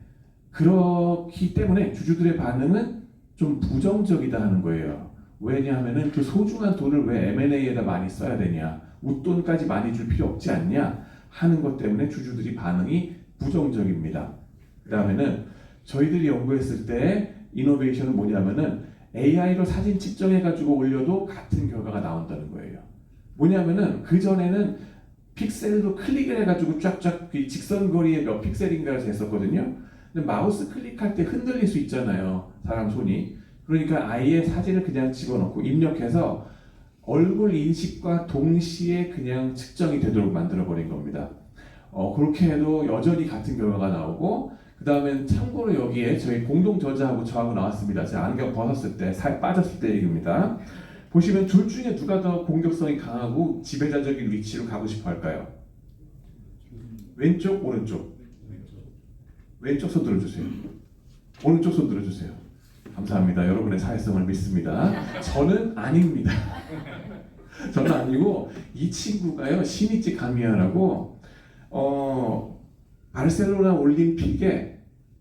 그렇기 때문에 주주들의 반응은 좀 부정적이다 하는 거예요. 왜냐하면은 그 소중한 돈을 왜 M&A에다 많이 써야 되냐, 웃돈까지 많이 줄 필요 없지 않냐 하는 것 때문에 주주들이 반응이 부정적입니다. 그 다음에는 저희들이 연구했을 때 이노베이션은 뭐냐면은 AI로 사진 측정해가지고 올려도 같은 결과가 나온다는 거예요. 뭐냐면은 그 전에는 픽셀로 클릭을 해가지고 쫙쫙 직선거리에 몇 픽셀인가를 쟀었거든요. 근데 마우스 클릭할 때 흔들릴 수 있잖아요, 사람 손이. 그러니까 아예 사진을 그냥 집어넣고 입력해서 얼굴 인식과 동시에 그냥 측정이 되도록 만들어버린 겁니다. 그렇게 해도 여전히 같은 결과가 나오고, 그 다음엔 참고로 여기에 저희 공동 저자하고 저하고 나왔습니다. 제가 안경 벗었을 때, 살 빠졌을 때 얘기입니다. 보시면 둘 중에 누가 더 공격성이 강하고 지배자적인 위치로 가고 싶어 할까요? 왼쪽, 오른쪽? 왼쪽 손 들어주세요. 오른쪽 손 들어주세요. 감사합니다. 여러분의 사회성을 믿습니다. 저는 아닙니다. 저는 아니고 이 친구가요, 시니치 가미야라고 바르셀로나 올림픽에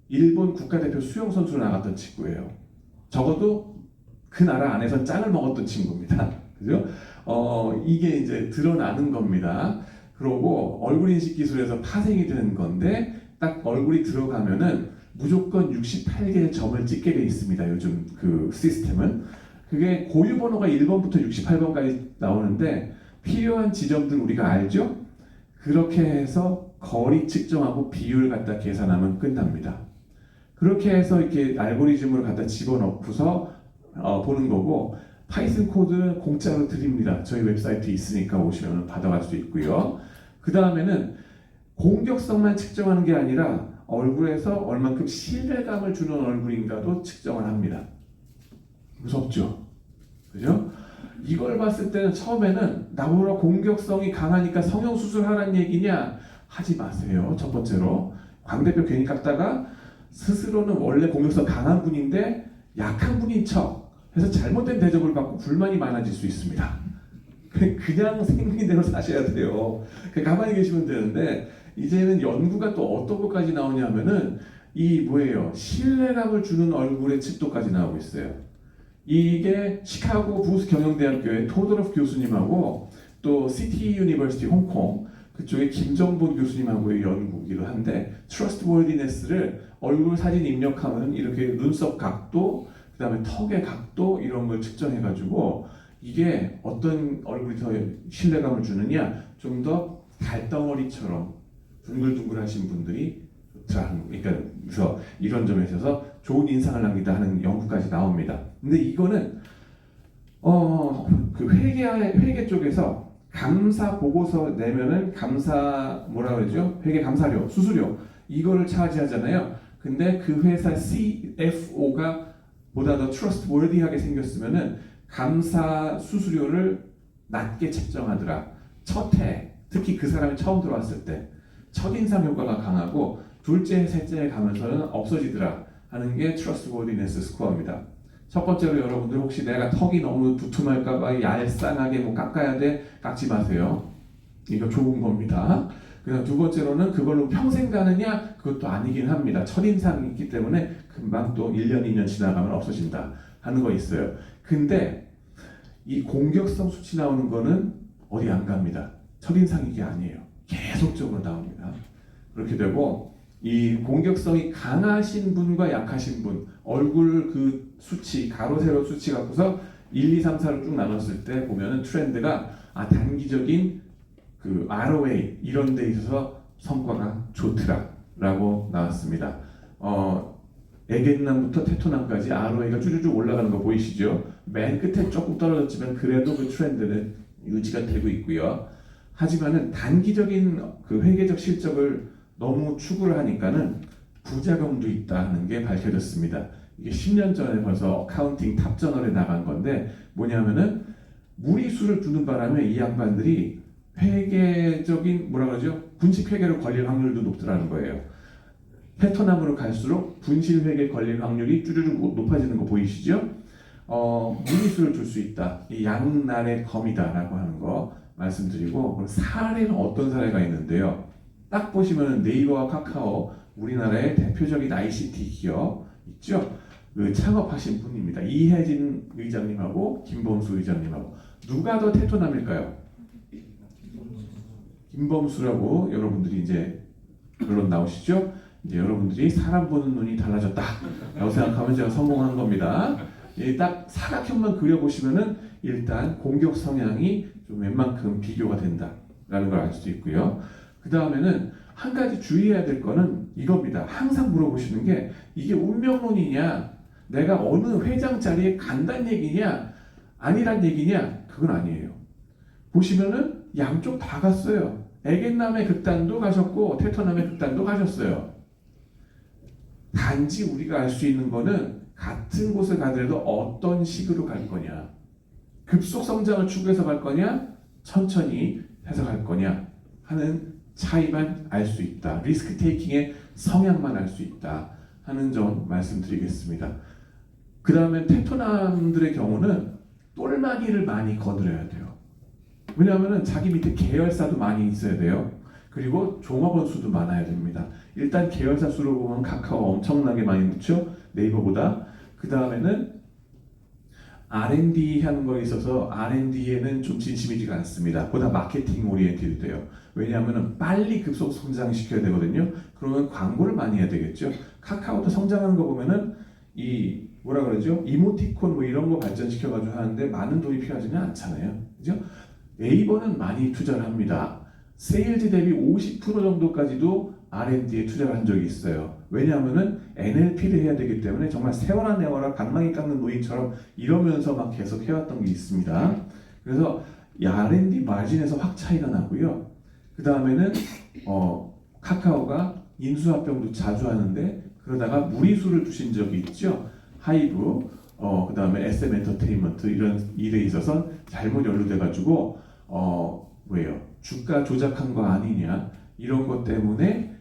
일본 국가대표 수영 선수로 나갔던 친구예요. 적어도 그 나라 안에서 짱을 먹었던 친구입니다. 그죠? 이게 이제 드러나는 겁니다. 그러고 얼굴 인식 기술에서 파생이 되는 건데 딱 얼굴이 들어가면은 무조건 68개의 점을 찍게 돼 있습니다. 요즘 그 시스템은. 그게 고유 번호가 1번부터 68번까지 나오는데 필요한 지점들 우리가 알죠? 그렇게 해서 거리 측정하고 비율 갖다 계산하면 끝납니다. 그렇게 해서 이렇게 알고리즘을 갖다 집어넣고서 보는 거고, 파이썬 코드는 공짜로 드립니다. 저희 웹사이트에 있으니까 오시면 받아갈 수 있고요. 그 다음에는 공격성만 측정하는 게 아니라 얼굴에서 얼만큼 신뢰감을 주는 얼굴인가도 측정을 합니다. 무섭죠? 그죠? 이걸 봤을 때는 처음에는 나보다 공격성이 강하니까 성형수술 하라는 얘기냐? 하지 마세요. 첫 번째로. 광 대표 괜히 깎다가 스스로는 원래 공격성 강한 분인데 약한 분인 척 해서 잘못된 대접을 받고 불만이 많아질 수 있습니다. 그냥 생긴 대로 사셔야 돼요. 가만히 계시면 되는데 이제는 연구가 또 어떤 것까지 나오냐면은 이 뭐예요? 신뢰감을 주는 얼굴의 습도까지 나오고 있어요. 이게 시카고 부스 경영대학교의 토드로프 교수님하고 또 시티 유니버시티 홍콩 그쪽에 김정본 교수님하고의 연구이기도 한데 트러스트워디네스를 얼굴 사진 입력하면 이렇게 눈썹 각도 그 다음에 턱의 각도 이런 걸 측정해가지고 이게 어떤 얼굴이 더 신뢰감을 주느냐 좀 더 달덩어리처럼 둥글둥글하신 분들이 좋다. 그러니까 그래서 이런 점에 있어서 좋은 인상을 남기다 하는 연구까지 나옵니다. 근데 이거는 그 회계 쪽에서 감사 보고서 내면은 감사 뭐라 그러죠? 회계 감사료, 수수료 이거를 차지하잖아요. 근데 그 회사 CFO가 보다 더 트러스트워디하게 생겼으면은 감사 수수료를 낮게 책정하더라. 첫 해, 특히 그 사람이 처음 들어왔을 때 첫인상 효과가 강하고 둘째, 셋째에 가면서는 없어지더라 하는 게 트러스트워디네스 스코어입니다. 첫 번째로 여러분들 혹시 내가 턱이 너무 두툼할까봐 얄쌍하게 뭐 깎아야 돼? 깎지 마세요. 이거 좋은 겁니다. 그다음 두 번째로는 그걸로 평생 가느냐? 그것도 아니긴 합니다. 첫인상이 있기 때문에 금방 또 1년, 2년 지나가면 없어진다 하는 거 있어요. 근데 이 공격성 수치 나오는 거는 어디 안 갑니다. 첫인상이 게 아니에요. 계속적으로 나옵니다. 그렇게 되고 이 공격성이 강하신 분과 약하신 분 얼굴 그 수치 가로 세로 수치 갖고서 1, 2, 3, 4로 쭉 나눴을 때 보면은 트렌드가 단기적인 그 ROA 이런 데 있어서 성과가 좋더라라고 나왔습니다. 애견남부터 테토남까지 ROA가 쭈쭈쭈 올라가는 거 보이시죠? 맨 끝에 조금 떨어졌지만 그래도 그 트렌드는 유지가 되고 있고요. 하지만은 단기적인 그 회계적 실적을 너무 추구를 하니까는 부작용도 있다는 게 밝혀졌습니다. 이게 10년 전에 벌써 어카운팅 탑저널에 나간 건데 뭐냐면은 무리수를 두는 바람에 이 양반들이 회계적인 뭐라 그러죠? 분식 회계로 걸릴 확률도 높더라는 거예요. 패턴함으로 갈수록 분실 회계 걸릴 확률이 쭈르륵 높아지는 거 보이시죠? 무리수를 줄 수 있다. 이 양날의 검이다라고 하는 거 말씀드리고 그럼 사례는 어떤 사례가 있는데요. 딱 보시면 네이버와 카카오 우리나라의 대표적인 ICT 기업 있죠? 그 창업하신 분입니다. 이혜진 의장님하고 김범수 의장님하고 누가 더 테토남일까요? 김범수라고 여러분들이 이제 결론 나오시죠? 이제 여러분들이 사람 보는 눈이 달라졌다라고 생각하면 제가 성공한 겁니다. 딱 사각형만 그려보시면은 일단 공격 성향이 좀 웬만큼 비교가 된다라는 걸 알 수 있고요. 그 다음에는 한 가지 주의해야 될 거는 이겁니다. 항상 물어보시는 게 이게 운명론이냐, 내가 어느 회장 자리에 간다는 얘기냐, 아니란 얘기냐, 그건 아니에요. 보시면은 양쪽 다 갔어요. 애견남의 극단도 가셨고 테토남의 극단도 가셨어요. 단지 우리가 알 수 있는 거는 같은 곳에 가더라도 어떤 식으로 갈 거냐, 급속 성장을 추구해서 갈 거냐, 천천히 해서 갈 거냐 하는 차이만 알 수 있다. 리스크 테이킹의 성향만 알 수 있다 하는 점 말씀드리겠습니다. 그 다음에 테토남들의 경우는 똘마기를 많이 거들어야 돼요. 왜냐하면 자기 밑에 계열사도 많이 있어야 돼요. 그리고 종업원 수도 많아야 됩니다. 일단 계열사 수로 보면 카카오 엄청나게 많이 넣죠. 네이버보다. 그 다음에는 R&D 하는 거에 있어서 R&D에는 좀 진심이지가 않습니다. 보다 마케팅 오리엔티드 돼요. 왜냐하면 빨리 급속 성장시켜야 되거든요. 그러면 광고를 많이 해야 되겠죠. 카카오도 성장하는 거 보면은 이 뭐라 그러죠? 이모티콘 뭐 이런 거 발전시켜가지고 하는데 많은 돈이 필요하지는 않잖아요. 그죠? 네이버는 많이 투자를 합니다. 세일즈 대비 50% 정도까지도 R&D에 투자를 한 적이 있어요. 왜냐하면은 NLP를 해야 되기 때문에 정말 세워라 내워라 방망이 깎는 노인처럼 이러면서 막 계속 해왔던 게 있습니다. 그래서 이 R&D 마진에서 확 차이가 나고요. 그 다음에는 카카오가 인수합병도 자주 하는데 그러다가 무리수를 두신 적이 있죠. 하이브, 그 다음에 SM 엔터테인먼트 이런 일에 있어서 잘못 연루돼가지고 뭐예요? 주가 조작한 거 아니냐 이런 것 때문에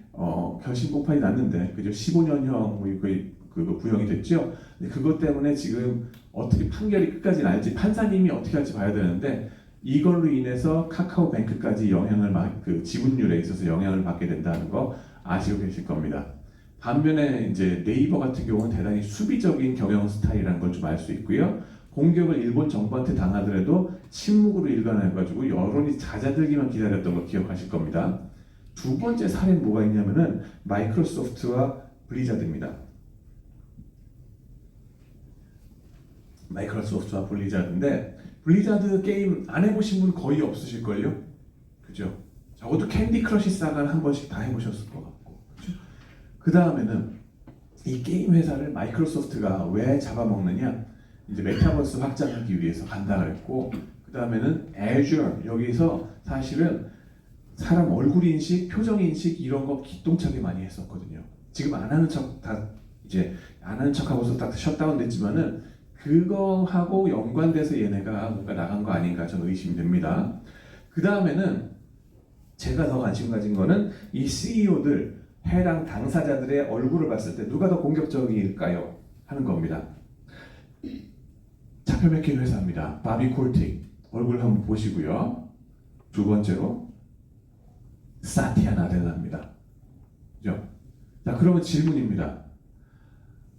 결심 공판이 났는데 그죠? 15년형 그거 구형이 됐죠. 근데 그것 때문에 지금 어떻게 판결이 끝까지 날지 판사님이 어떻게 할지 봐야 되는데 이걸로 인해서 카카오뱅크까지 그 지분율에 있어서 영향을 받게 된다는 거 아시고 계실 겁니다. 반면에 이제 네이버 같은 경우는 대단히 수비적인 경영 스타일이라는 걸 좀 알 수 있고요. 공격을 일본 정부한테 당하더라도 침묵으로 일관해가지고 여론이 잦아들기만 기다렸던 거 기억하실 겁니다. 두 번째 사례는 뭐가 있냐면은 마이크로소프트와 블리자드입니다. 마이크로소프트와 블리자드인데 블리자드 게임 안 해보신 분 거의 없으실걸요? 그죠? 적어도 캔디 크러쉬 사가는 한 번씩 다 해보셨을 것 같고 그죠? 그 다음에는 이 게임 회사를 마이크로소프트가 왜 잡아먹느냐 이제 메타버스 확장하기 위해서 간다 그랬고 그 다음에는 Azure 여기서 사실은 사람 얼굴 인식, 표정 인식 이런 거 기똥차게 많이 했었거든요. 지금 안 하는 척 다 이제 안 하는 척하고서 딱 셧다운 됐지만은 그거하고 연관돼서 얘네가 뭔가 나간 거 아닌가 저는 의심됩니다. 그 다음에는 제가 더 관심 가진 거는 이 CEO들 해당 당사자들의 얼굴을 봤을 때 누가 더 공격적일까요? 하는 겁니다. 차표 맥힌 회사입니다. 바비 콜틱 얼굴 한번 보시고요. 두 번째로 사티아 나델라입니다. 그죠? 자 그러면 질문입니다.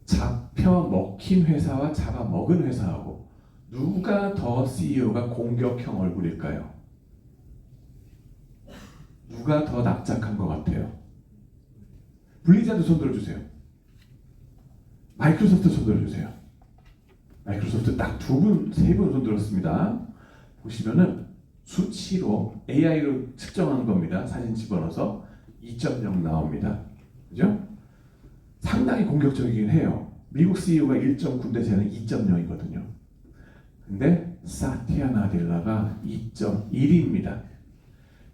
잡혀 먹힌 회사와 잡아먹은 회사하고 누가 더 CEO가 공격형 얼굴일까요? 누가 더 납작한 것 같아요? 블리자드 손 들어주세요. 마이크로소프트 손 들어주세요. 마이크로소프트 딱 두 분, 세 분 손 들었습니다. 보시면은 수치로 AI로 측정한 겁니다. 사진 집어넣어서 2.0 나옵니다. 그죠? 상당히 공격적이긴 해요. 미국 CEO가 1.9인데 쟤는 2.0이거든요. 근데 사티아 나델라가 2.1입니다.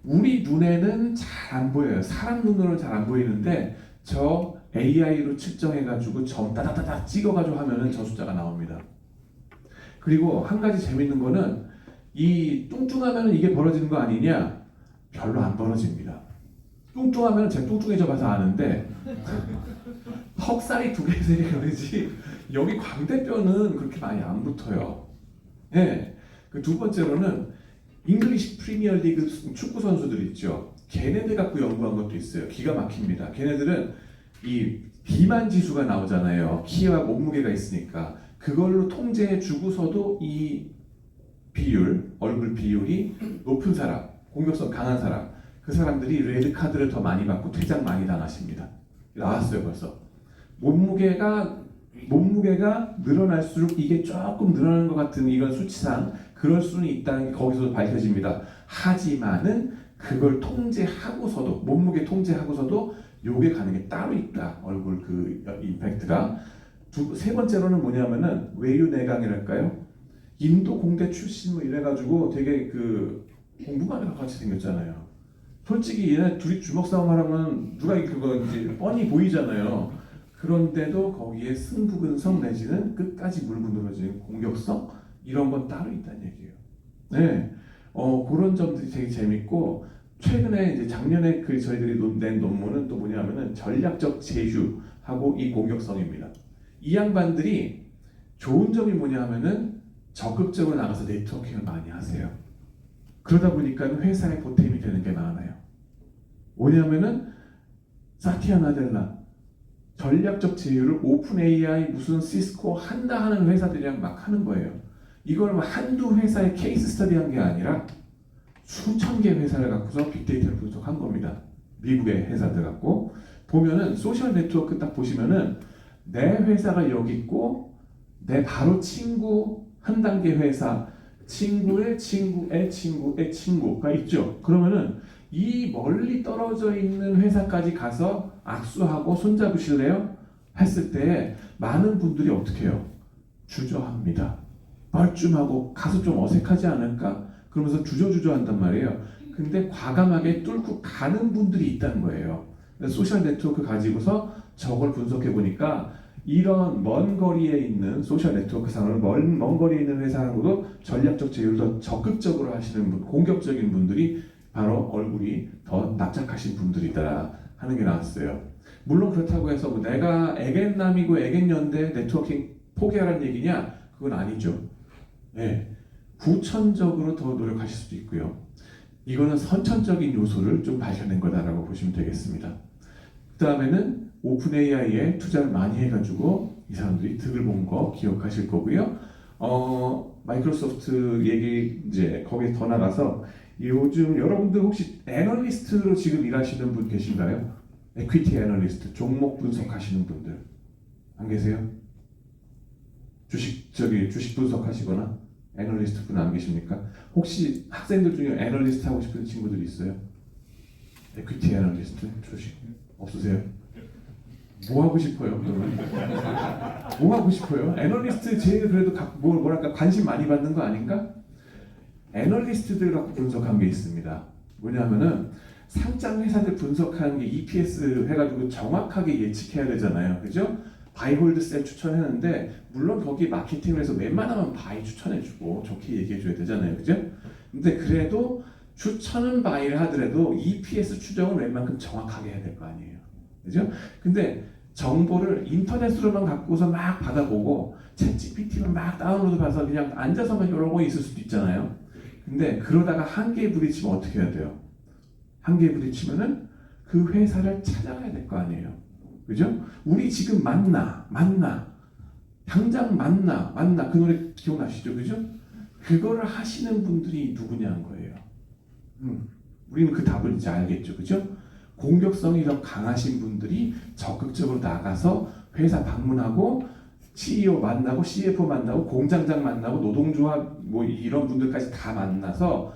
우리 눈에는 잘 안 보여요. 사람 눈으로는 잘 안 보이는데 저 AI로 측정해가지고 점 따다다다 찍어가지고 하면은 저 숫자가 나옵니다. 그리고 한 가지 재밌는 거는 이 뚱뚱하면 이게 벌어지는 거 아니냐? 별로 안 벌어집니다. 뚱뚱하면 제가 뚱뚱해져 봐서 아는데 턱살이 2개, 3개 그러지 여기 광대뼈는 그렇게 많이 안 붙어요. 네. 그 두 번째로는 잉글리시 프리미어 리그 축구 선수들 있죠. 걔네들 갖고 연구한 것도 있어요. 기가 막힙니다. 걔네들은 이 비만 지수가 나오잖아요. 키와 몸무게가 있으니까 그걸로 통제해 주고서도 이 비율, 얼굴 비율이 높은 사람, 공격성 강한 사람 그 사람들이 레드 카드를 더 많이 받고 퇴장 많이 당하십니다. 나왔어요 벌써. 몸무게가 늘어날수록 이게 조금 늘어나는 것 같은 이런 수치상 그럴 수는 있다는 게 거기서 밝혀집니다. 하지만은 그걸 통제하고서도 몸무게 통제하고서도 요게 가는 게 따로 있다. 얼굴 그 임팩트가. 세 번째로는 뭐냐면은 외유내강이랄까요? 인도 공대 출신 뭐 이래가지고 되게 그 공부만 해서 같이 생겼잖아요. 솔직히 얘네 둘이 주먹 싸움 하려면 누가 이길 건지 뻔히 보이잖아요. 그런데도 거기에 승부근성 내지는 끝까지 물고 늘어지는 공격성 이런 건 따로 있다는 얘기예요. 네, 그런 점들이 되게 재밌고 최근에 이제 작년에 그 저희들이 낸 논문은 또 뭐냐면은 전략적 제휴하고 이 공격성입니다. 이 양반들이 좋은 점이 뭐냐면은 적극적으로 나가서 네트워킹을 많이 하세요. 그러다 보니까 회사에 보탬이 되는 게 많아요. 뭐냐면은 사티아 나델라 전략적 제휴를 오픈 AI 무슨 시스코 한다 하는 회사들이랑 막 하는 거예요. 이걸 뭐 한두 회사의 케이스 스터디한 게 아니라 수천 개 회사를 갖고서 빅데이터를 분석한 겁니다. 미국의 회사들 갖고 보면은 소셜 네트워크 딱 보시면은 내 회사가 여기 있고 내 바로 친구 한 단계 회사 친구의 친구의 친구의 친구가 있죠. 그러면은 이 멀리 떨어져 있는 회사까지 가서 악수하고 손잡으실래요? 했을 때 많은 분들이 어떻게 해요? 주저합니다. 뻘쭘하고 가서 좀 어색하지 않을까? 그러면서 주저주저 한단 말이에요. 근데 과감하게 뚫고 가는 분들이 있다는 거예요. 소셜 네트워크 가지고서 저걸 분석해 보니까 이런 먼 거리에 있는 소셜 네트워크 상을 먼 거리에 있는 회사하고도 전략적 제휴를 더 적극적으로 하시는 분, 공격적인 분들이 바로 얼굴이 더 납작하신 분들이다 하는 게 나왔어요. 물론 그렇다고 해서 뭐 내가 애견남이고 애견연대 네트워킹 포기하라는 얘기냐? 그건 아니죠. 네. 후천적으로 더 노력하실 수도 있고요. 이거는 선천적인 요소를 좀 발견한 거다라고 보시면 되겠습니다. 그 다음에는 오픈 AI에 투자를 많이 해가지고 이 사람들이 득을 본 거 기억하실 거고요. 마이크로소프트 얘기 이제 거기에 더 나가서 요즘 여러분들 혹시 애널리스트로 지금 일하시는 분 계신가요? 에퀴티 애널리스트, 종목 분석하시는 분들 안 계세요? 주식 분석하시거나 애널리스트 분 안 계십니까? 혹시 학생들 중에 애널리스트 하고 싶은 친구들 있어요? 에퀴티 애널리스트 주식 없으세요? 뭐 하고 싶어요? 그러면 뭐 하고 싶어요? 애널리스트 제일 그래도 뭐랄까 관심 많이 받는 거 아닌가? 애널리스트들 갖고 분석한 게 있습니다. 뭐냐면은 상장 회사들 분석하는 게 EPS 해가지고 정확하게 예측해야 되잖아요, 그죠? 바이 홀드 셀 추천했는데 물론 거기 마케팅을 해서 웬만하면 바이 추천해주고 좋게 얘기해줘야 되잖아요, 그죠? 근데 그래도 추천은 바이를 하더라도 EPS 추정은 웬만큼 정확하게 해야 될 거 아니에요, 그죠? 근데 정보를 인터넷으로만 갖고서 막 받아보고 챗GPT만 막 다운로드 받아서 그냥 앉아서만 이러고 있을 수도 있잖아요. 근데 그러다가 한계에 부딪히면 어떻게 해야 돼요? 한계에 부딪히면은 그 회사를 찾아가야 될 거 아니에요, 그죠? 우리 지금 만나 당장 만나 그 노래 기억나시죠, 그죠? 그거를 하시는 분들이 누구냐는 거예요. 우리는 그 답을 이제 알겠죠, 그죠? 공격성이 더 강하신 분들이 적극적으로 나가서 회사 방문하고 CEO 만나고 CFO 만나고 공장장 만나고 노동조합 뭐 이런 분들까지 다 만나서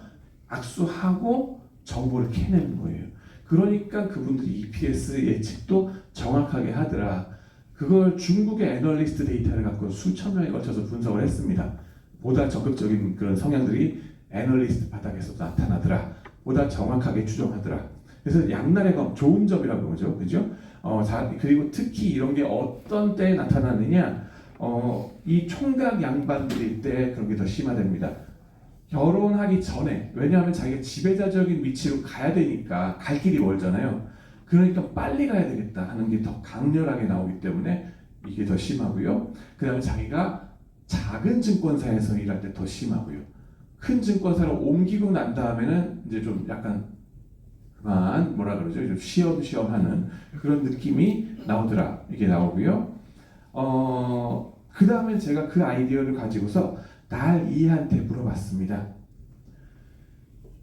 악수하고 정보를 캐내는 거예요. 그러니까 그분들이 EPS 예측도 정확하게 하더라. 그걸 중국의 애널리스트 데이터를 갖고 수천 명에 걸쳐서 분석을 했습니다. 보다 적극적인 그런 성향들이 애널리스트 바닥에서도 나타나더라. 보다 정확하게 추정하더라. 그래서 양날의 검, 좋은 점이라고 그러죠, 그죠? 그리고 특히 이런 게 어떤 때에 나타나느냐? 이 총각 양반들일 때 그런 게 더 심화됩니다. 결혼하기 전에, 왜냐하면 자기가 지배자적인 위치로 가야 되니까 갈 길이 멀잖아요. 그러니까 빨리 가야 되겠다 하는 게 더 강렬하게 나오기 때문에 이게 더 심하고요. 그 다음에 자기가 작은 증권사에서 일할 때 더 심하고요. 큰 증권사로 옮기고 난 다음에는 이제 좀 약간 그만 뭐라 그러죠? 좀 시험시험 하는 그런 느낌이 나오더라. 이게 나오고요. 그 다음에 제가 그 아이디어를 가지고서 날 이한테 물어봤습니다.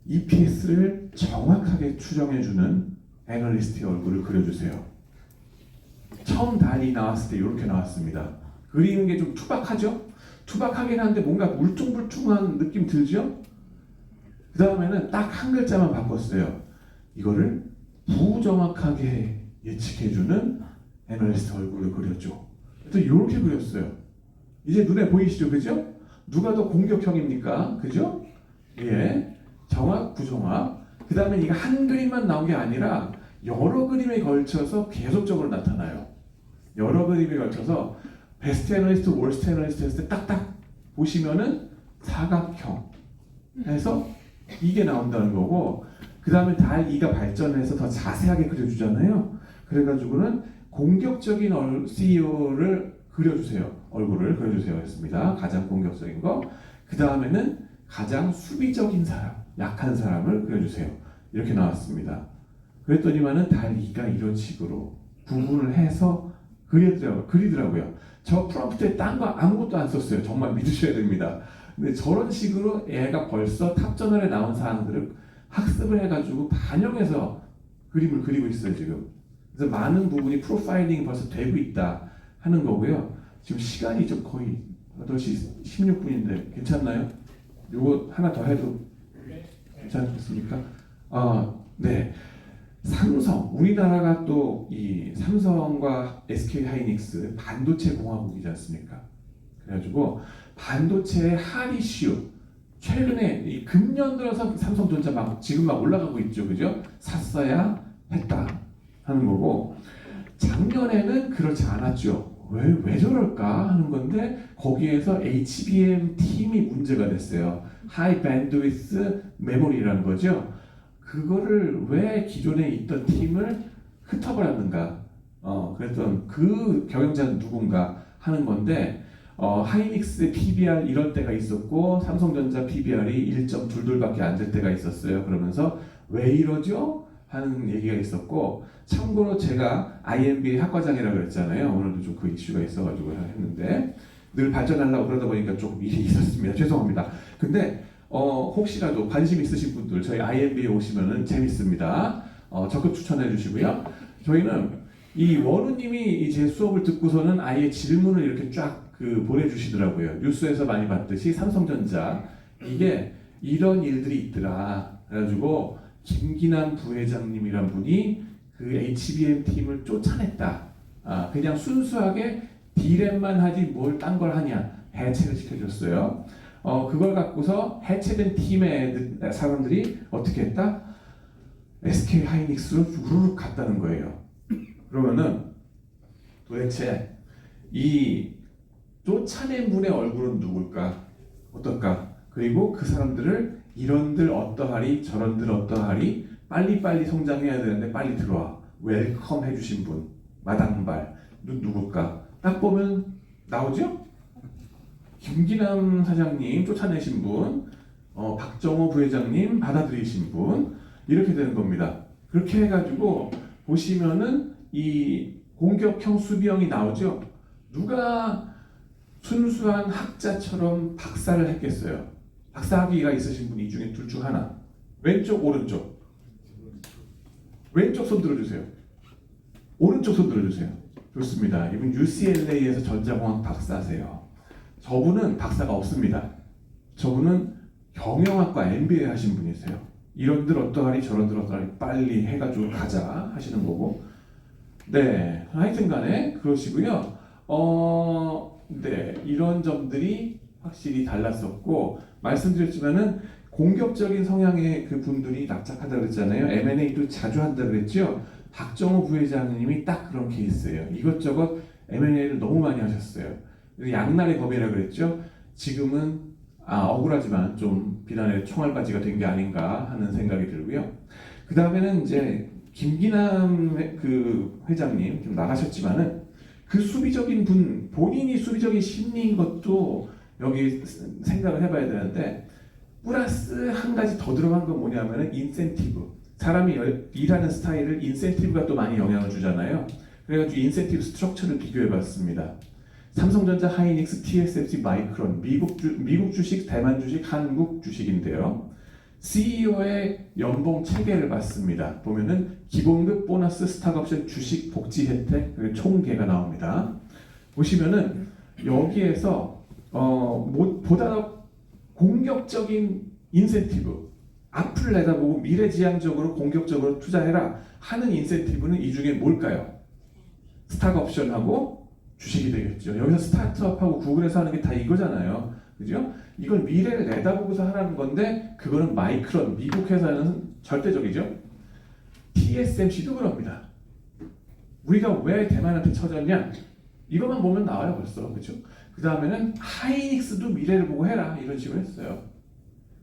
EPS를 정확하게 추정해주는 애널리스트의 얼굴을 그려주세요. 처음 달이 나왔을 때 이렇게 나왔습니다. 그리는 게 좀 투박하죠? 투박하긴 한데 뭔가 울퉁불퉁한 느낌 들죠? 그 다음에는 딱 한 글자만 바꿨어요. 이거를 부정확하게 예측해주는 애널리스트 얼굴을 그렸죠. 또 이렇게 그렸어요. 이제 눈에 보이시죠, 그죠? 누가 더 공격형입니까, 그죠? 예, 정확, 부정확. 그 다음에 이거 한 그림만 나온 게 아니라 여러 그림에 걸쳐서 계속적으로 나타나요. 여러 그림에 걸쳐서 베스트 애널리스트, 월스트 애널리스트 했을 때 딱딱 보시면은 사각형 해서 이게 나온다는 거고, 그 다음에 달 2가 발전해서 더 자세하게 그려주잖아요. 그래가지고는 공격적인 CEO를 그려주세요. 얼굴을 그려주세요 했습니다. 가장 공격적인 거. 그 다음에는 가장 수비적인 사람, 약한 사람을 그려주세요. 이렇게 나왔습니다. 그랬더니만은 달 2가 이런 식으로 구분을 해서 그리더라고요. 저 프롬프트에 딴 거 아무것도 안 썼어요. 정말 믿으셔야 됩니다. 근데 저런 식으로 얘가 벌써 탑저널에 나온 사항들을 학습을 해가지고 반영해서 그림을 그리고 있어요, 지금. 그래서 많은 부분이 프로파일링이 벌써 되고 있다 하는 거고요. 지금 시간이 좀 거의 8시 16분인데 괜찮나요? 요거 하나 더 해도 괜찮겠습니까? 네. 삼성, 우리나라가 또 이 삼성과 SK 하이닉스 반도체 공화국이지 않습니까? 그래가지고 반도체의 핫 이슈, 최근에 이 금년 들어서 삼성전자 지금 막 올라가고 있죠, 그죠? 샀어야 했다. 하는 거고, 작년에는 그렇지 않았죠. 왜 저럴까 하는 건데 거기에서 HBM 팀이 문제가 됐어요. High Bandwidth Memory라는 거죠. 그거를 왜 기존에 있던 팀을 흩어버렸는가? 그랬던 그 경영자는 누군가 하는 건데 하이닉스 PBR 이럴 때가 있었고 삼성전자 PBR이 1.22밖에 안 될 때가 있었어요. 그러면서 왜 이러죠? 하는 얘기가 있었고, 참고로 제가 IMB 학과장이라고 그랬잖아요. 오늘도 좀 그 이슈가 있어가지고 했는데 늘 발전하려고 그러다 보니까 조금 일이 있었습니다. 죄송합니다. 근데 혹시라도 관심 있으신 분들 저희 IMB에 오시면은 재밌습니다. 적극 추천해 주시고요. 저희는 이 원우님이 제 수업을 듣고서는 아예 질문을 이렇게 쫙 보내주시더라고요. 뉴스에서 많이 봤듯이 삼성전자 이게 이런 일들이 있더라. 그래가지고 김기남 부회장님이란 분이 그 HBM 팀을 쫓아냈다. 그냥 순수하게 D램만 하지 뭘 딴 걸 하냐 해체를 시켜줬어요. 그걸 갖고서 해체된 팀의 사람들이 어떻게 했다? SK 하이닉스로 우르르 갔다는 거예요. 그러면은 도대체 이 쫓아낸 분의 얼굴은 누굴까? 어떨까? 그리고 그 사람들을 이런들 어떠하리 저런들 어떠하리 빨리빨리 성장해야 되는데 빨리 들어와 웰컴 해주신 분 마당발 누굴까? 딱 보면 나오죠? 김기남 사장님 쫓아내신 분, 박정호 부회장님 받아들이신 분 이렇게 되는 겁니다. 그렇게 해가지고 보시면은 이 공격형 수비형이 나오죠. 누가 순수한 학자처럼 박사를 했겠어요? 박사학위가 있으신 분 이 중에 둘 중 하나. 왼쪽 오른쪽. 왼쪽 손 들어주세요. 오른쪽 손 들어주세요. 좋습니다. 이분 UCLA에서 전자공학 박사세요. 저분은 박사가 없습니다. 저분은 경영학과 MBA 하신 분이세요. 이런들 어떠하리 저런들 어떠하리 빨리 해가지고 가자 하시는 거고. 네, 하여튼 간에 그러시고요. 네, 이런 점들이 확실히 달랐었고, 말씀드렸지만은 공격적인 성향의 그 분들이 납작하다 그랬잖아요. M&A도 자주 한다 그랬죠. 박정호 부회장님이 딱 그런 케이스예요. 이것저것 M&A를 너무 많이 하셨어요. 양날의 검이라 그랬죠. 지금은 억울하지만 좀 비난의 총알바지가 된 게 아닌가 하는 생각이 들고요. 그 다음에는 이제 김기남 그 회장님 좀 나가셨지만은 그 수비적인 분 본인이 수비적인 심리인 것도 여기 생각을 해봐야 되는데, 플러스 한 가지 더 들어간 건 뭐냐면은 인센티브. 사람이 일하는 스타일을 인센티브가 또 많이 영향을 주잖아요. 그래가지고 인센티브 스트럭처를 비교해봤습니다. 삼성전자, 하이닉스, TSMC, 마이크론, 미국 주식, 대만 주식, 한국 주식인데요. CEO의 연봉 체계를 봤습니다. 보면은 기본급, 보너스, 스탁옵션, 주식, 복지 혜택, 그리고 총계가 나옵니다. 보시면은 여기에서 보다 더 공격적인 인센티브, 앞을 내다보고 미래지향적으로 공격적으로 투자해라 하는 인센티브는 이 중에 뭘까요? 스탁옵션하고 주식이 되겠죠. 여기서 스타트업하고 구글에서 하는 게 다 이거잖아요. 그죠? 이건 미래를 내다보고서 하라는 건데, 그거는 마이크론, 미국 회사는 절대적이죠. TSMC도 그럽니다. 우리가 왜 대만한테 쳐졌냐? 이것만 보면 나와요, 벌써. 그죠? 그 다음에는 하이닉스도 미래를 보고 해라. 이런 식으로 했어요.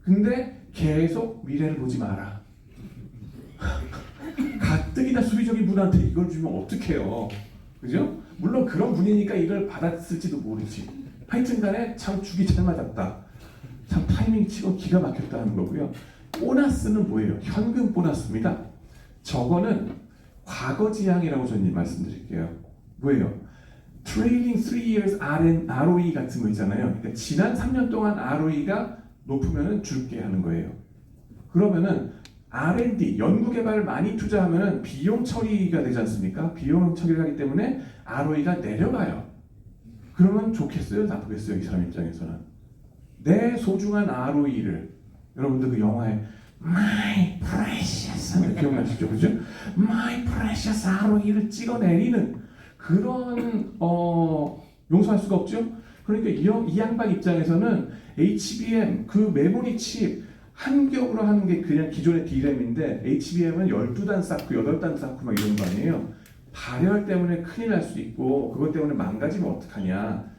근데 계속 미래를 보지 마라. 가뜩이나 수비적인 분한테 이걸 주면 어떡해요. 그죠? 물론 그런 분이니까 이걸 받았을지도 모르지. 하여튼 간에 참 죽이 잘 맞았다. 참 타이밍 치고 기가 막혔다는 거고요. 보너스는 뭐예요? 현금 보너스입니다. 저거는 과거지향이라고 저는 말씀드릴게요. 뭐예요? 트레일링 3 years ROE 같은 거 있잖아요. 그러니까 지난 3년 동안 ROE가 높으면 줄게 하는 거예요. 그러면은 R&D, 연구개발 많이 투자하면 비용 처리가 되지 않습니까? 비용 처리를 하기 때문에 ROE가 내려가요. 그러면 좋겠어요? 나쁘겠어요? 이 사람 입장에서는. 내 소중한 ROE를, 여러분들 그 영화에 My Precious 기억나시죠? 그죠? My Precious ROE를 찍어내리는 그런 용서할 수가 없죠? 그러니까 이 양반 입장에서는 HBM 그 메모리 칩 한 겹으로 하는 게 그냥 기존의 D램인데 HBM은 12단 쌓고 8단 쌓고 막 이런 거 아니에요. 발열 때문에 큰일 날 수 있고 그것 때문에 망가지면 어떡하냐.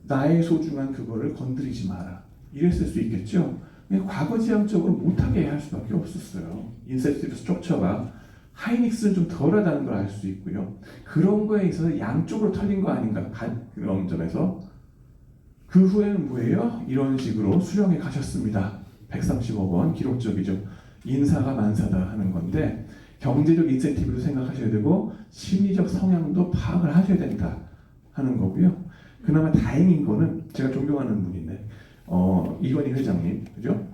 나의 소중한 그거를 건드리지 마라. 이랬을 수 있겠죠. 과거지향적으로 못하게 할 수밖에 없었어요. 인셉티브 스트럭처가 하이닉스는 좀 덜하다는 걸 알 수 있고요. 그런 거에 있어서 양쪽으로 털린 거 아닌가 그런 점에서 그 후에는 뭐예요? 이런 식으로 수령에 가셨습니다. 130억 원 기록적이죠. 인사가 만사다 하는 건데 경제적 인센티브도 생각하셔야 되고 심리적 성향도 파악을 하셔야 된다 하는 거고요. 그나마 다행인 거는 제가 존경하는 분인데 이건희 회장님 그죠?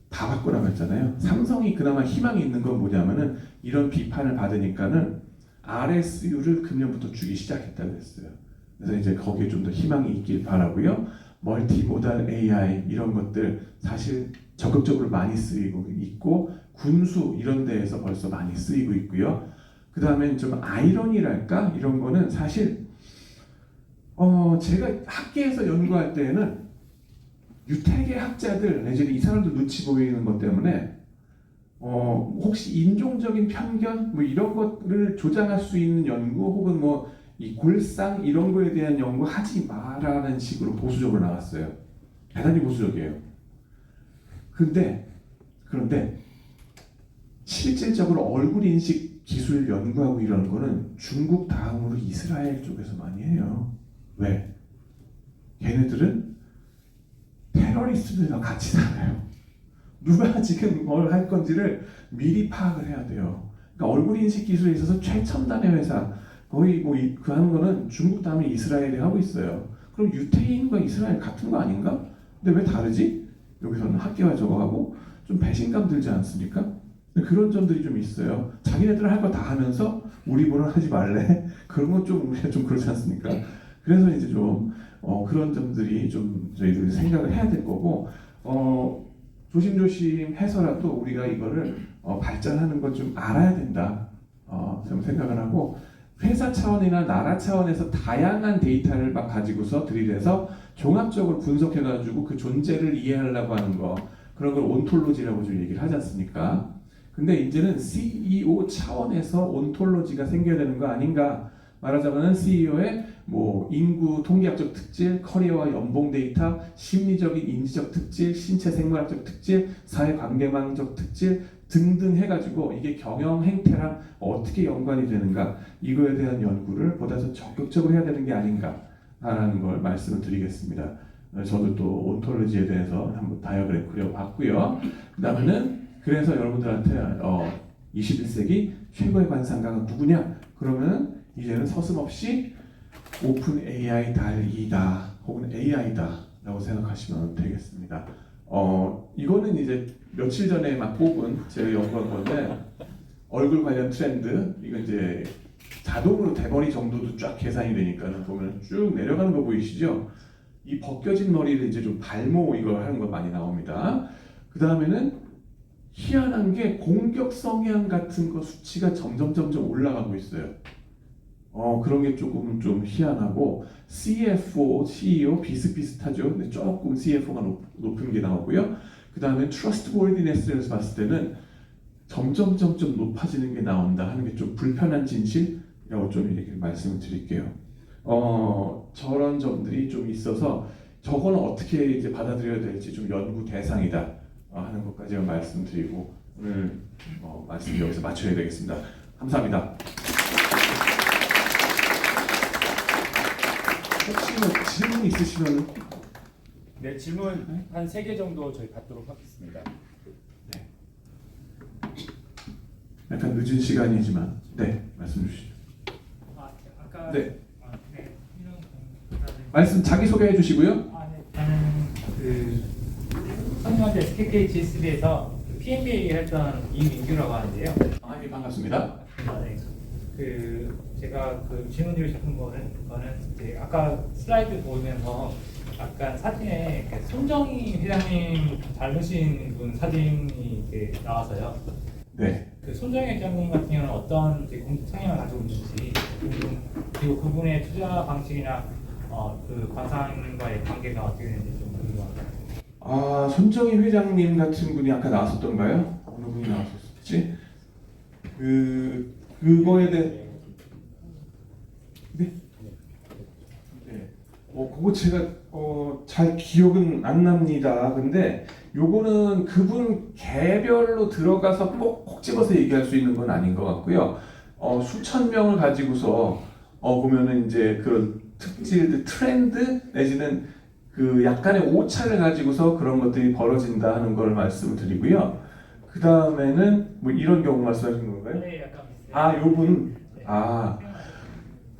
다 받고 나갔잖아요. 삼성이 그나마 희망이 있는 건 뭐냐면은 이런 비판을 받으니까는 RSU를 금년부터 주기 시작했다고 했어요. 그래서 이제 거기에 좀 더 희망이 있길 바라고요. 멀티모달 AI 이런 것들 사실 적극적으로 많이 쓰이고 있고 군수 이런 데에서 벌써 많이 쓰이고 있고요. 그 다음에 좀 아이러니랄까 이런 거는 사실 제가 학계에서 연구할 때에는 유태계 학자들 내지는 이 사람들 눈치 보이는 것 때문에 혹시 인종적인 편견 뭐 이런 것들을 조장할 수 있는 연구 혹은 뭐 이 골상 이런 거에 대한 연구 하지 마라는 식으로 보수적으로 나왔어요. 대단히 보수적이에요. 그런데 실질적으로 얼굴 인식 기술 연구하고 이런 거는 중국 다음으로 이스라엘 쪽에서 많이 해요. 왜? 걔네들은 테러리스트들과 같이 살아요. 누가 지금 뭘 할 건지를 미리 파악을 해야 돼요. 그러니까 얼굴 인식 기술에 있어서 최첨단의 회사 거의 뭐 그 하는 거는 중국 다음에 이스라엘이 하고 있어요. 그럼 유태인과 이스라엘 같은 거 아닌가? 근데 왜 다르지? 여기서는 학계와 저거 하고 좀 배신감 들지 않습니까? 그런 점들이 좀 있어요. 자기네들 할 거 다 하면서 우리 보는 하지 말래? 그런 건 좀 우리가 좀 그렇지 않습니까? 그래서 이제 좀 그런 점들이 좀 저희들이 생각을 해야 될 거고 조심조심 해서라도 우리가 이거를 발전하는 건 좀 알아야 된다. 좀 생각을 하고 회사 차원이나 나라 차원에서 다양한 데이터를 막 가지고서 들이대서 종합적으로 분석해가지고 그 존재를 이해하려고 하는 거 그런 걸 온톨로지라고 좀 얘기를 하지 않습니까? 근데 이제는 CEO 차원에서 온톨로지가 생겨야 되는 거 아닌가? 말하자면 CEO의 뭐 인구 통계학적 특질, 커리어와 연봉 데이터, 심리적인 인지적 특질, 신체 생물학적 특질, 사회관계망적 특질 등등 해가지고 이게 경영 행태랑 어떻게 연관이 되는가 이거에 대한 연구를 보다 더 적극적으로 해야 되는 게 아닌가라는 걸 말씀을 드리겠습니다. 저도 또 온톨로지에 대해서 한번 다이어그램 그려봤고요. 그 다음에는 그래서 여러분들한테 21세기 최고의 관상가가 누구냐? 그러면 이제는 서슴없이 오픈 AI 달이다 혹은 AI다 라고 생각하시면 되겠습니다. 이거는 이제 며칠 전에 막 뽑은 제가 연구한 건데 얼굴 관련 트렌드 이거 이제 자동으로 대머리 정도도 쫙 계산이 되니까 보면 쭉 내려가는 거 보이시죠? 이 벗겨진 머리를 이제 좀 발모 이걸 하는 거 많이 나옵니다. 그 다음에는 희한한 게 공격 성향 같은 거 수치가 점점 올라가고 있어요. 그런 게 조금 좀 희한하고 CFO, CEO 비슷비슷하죠. 근데 조금 CFO가 높은 게 나오고요. 그 다음에 트러스트워디네스에서 봤을 때는 점점 높아지는 게 나온다 하는 게 좀 불편한 진실이라고 좀 이렇게 말씀을 드릴게요. 저런 점들이 좀 있어서 저거는 어떻게 이제 받아들여야 될지 좀 연구 대상이다 하는 것까지만 말씀드리고 오늘 말씀 여기서 마쳐야 되겠습니다. 감사합니다. 혹시 뭐 질문 있으시면 네, 질문 한 3개 정도 저희 받도록 하겠습니다. 네. 약간 늦은 시간이지만 네 말씀 주시죠. 아까 네 네. 말씀 자기 소개해 주시고요. 네. 저는 그 선녀한테 SKK-G3에서 PMBA 했던 이민규라고 하는데요. 예, 반갑습니다. 네. 그 제가 그 질문드리고 싶은 거는 이제 아까 슬라이드 보면서 약간 사진에 이렇게 손정희 회장님 닮으신 분 사진이 이렇게 나와서요. 네. 그 손정희 회장님 같은 경우는 어떤 이제 공적 성향을 가지고 있는지 그리고 그분의 투자 방식이나 그 관상과의 관계가 어떻게 되는지 좀 궁금합니다. 손정희 회장님 같은 분이 아까 나왔었던가요? 어느 분이 나왔었지? 그거에 대해 네. 그거 제가 잘 기억은 안 납니다. 근데 요거는 그분 개별로 들어가서 꼭 집어서 얘기할 수 있는 건 아닌 것 같고요. 수천 명을 가지고서 보면은 이제 그런 특질, 트렌드 내지는 그 약간의 오차를 가지고서 그런 것들이 벌어진다 하는 걸 말씀을 드리고요. 그 다음에는 뭐 이런 경우 말씀하시는 건가요? 네, 약간 비슷해요. 요분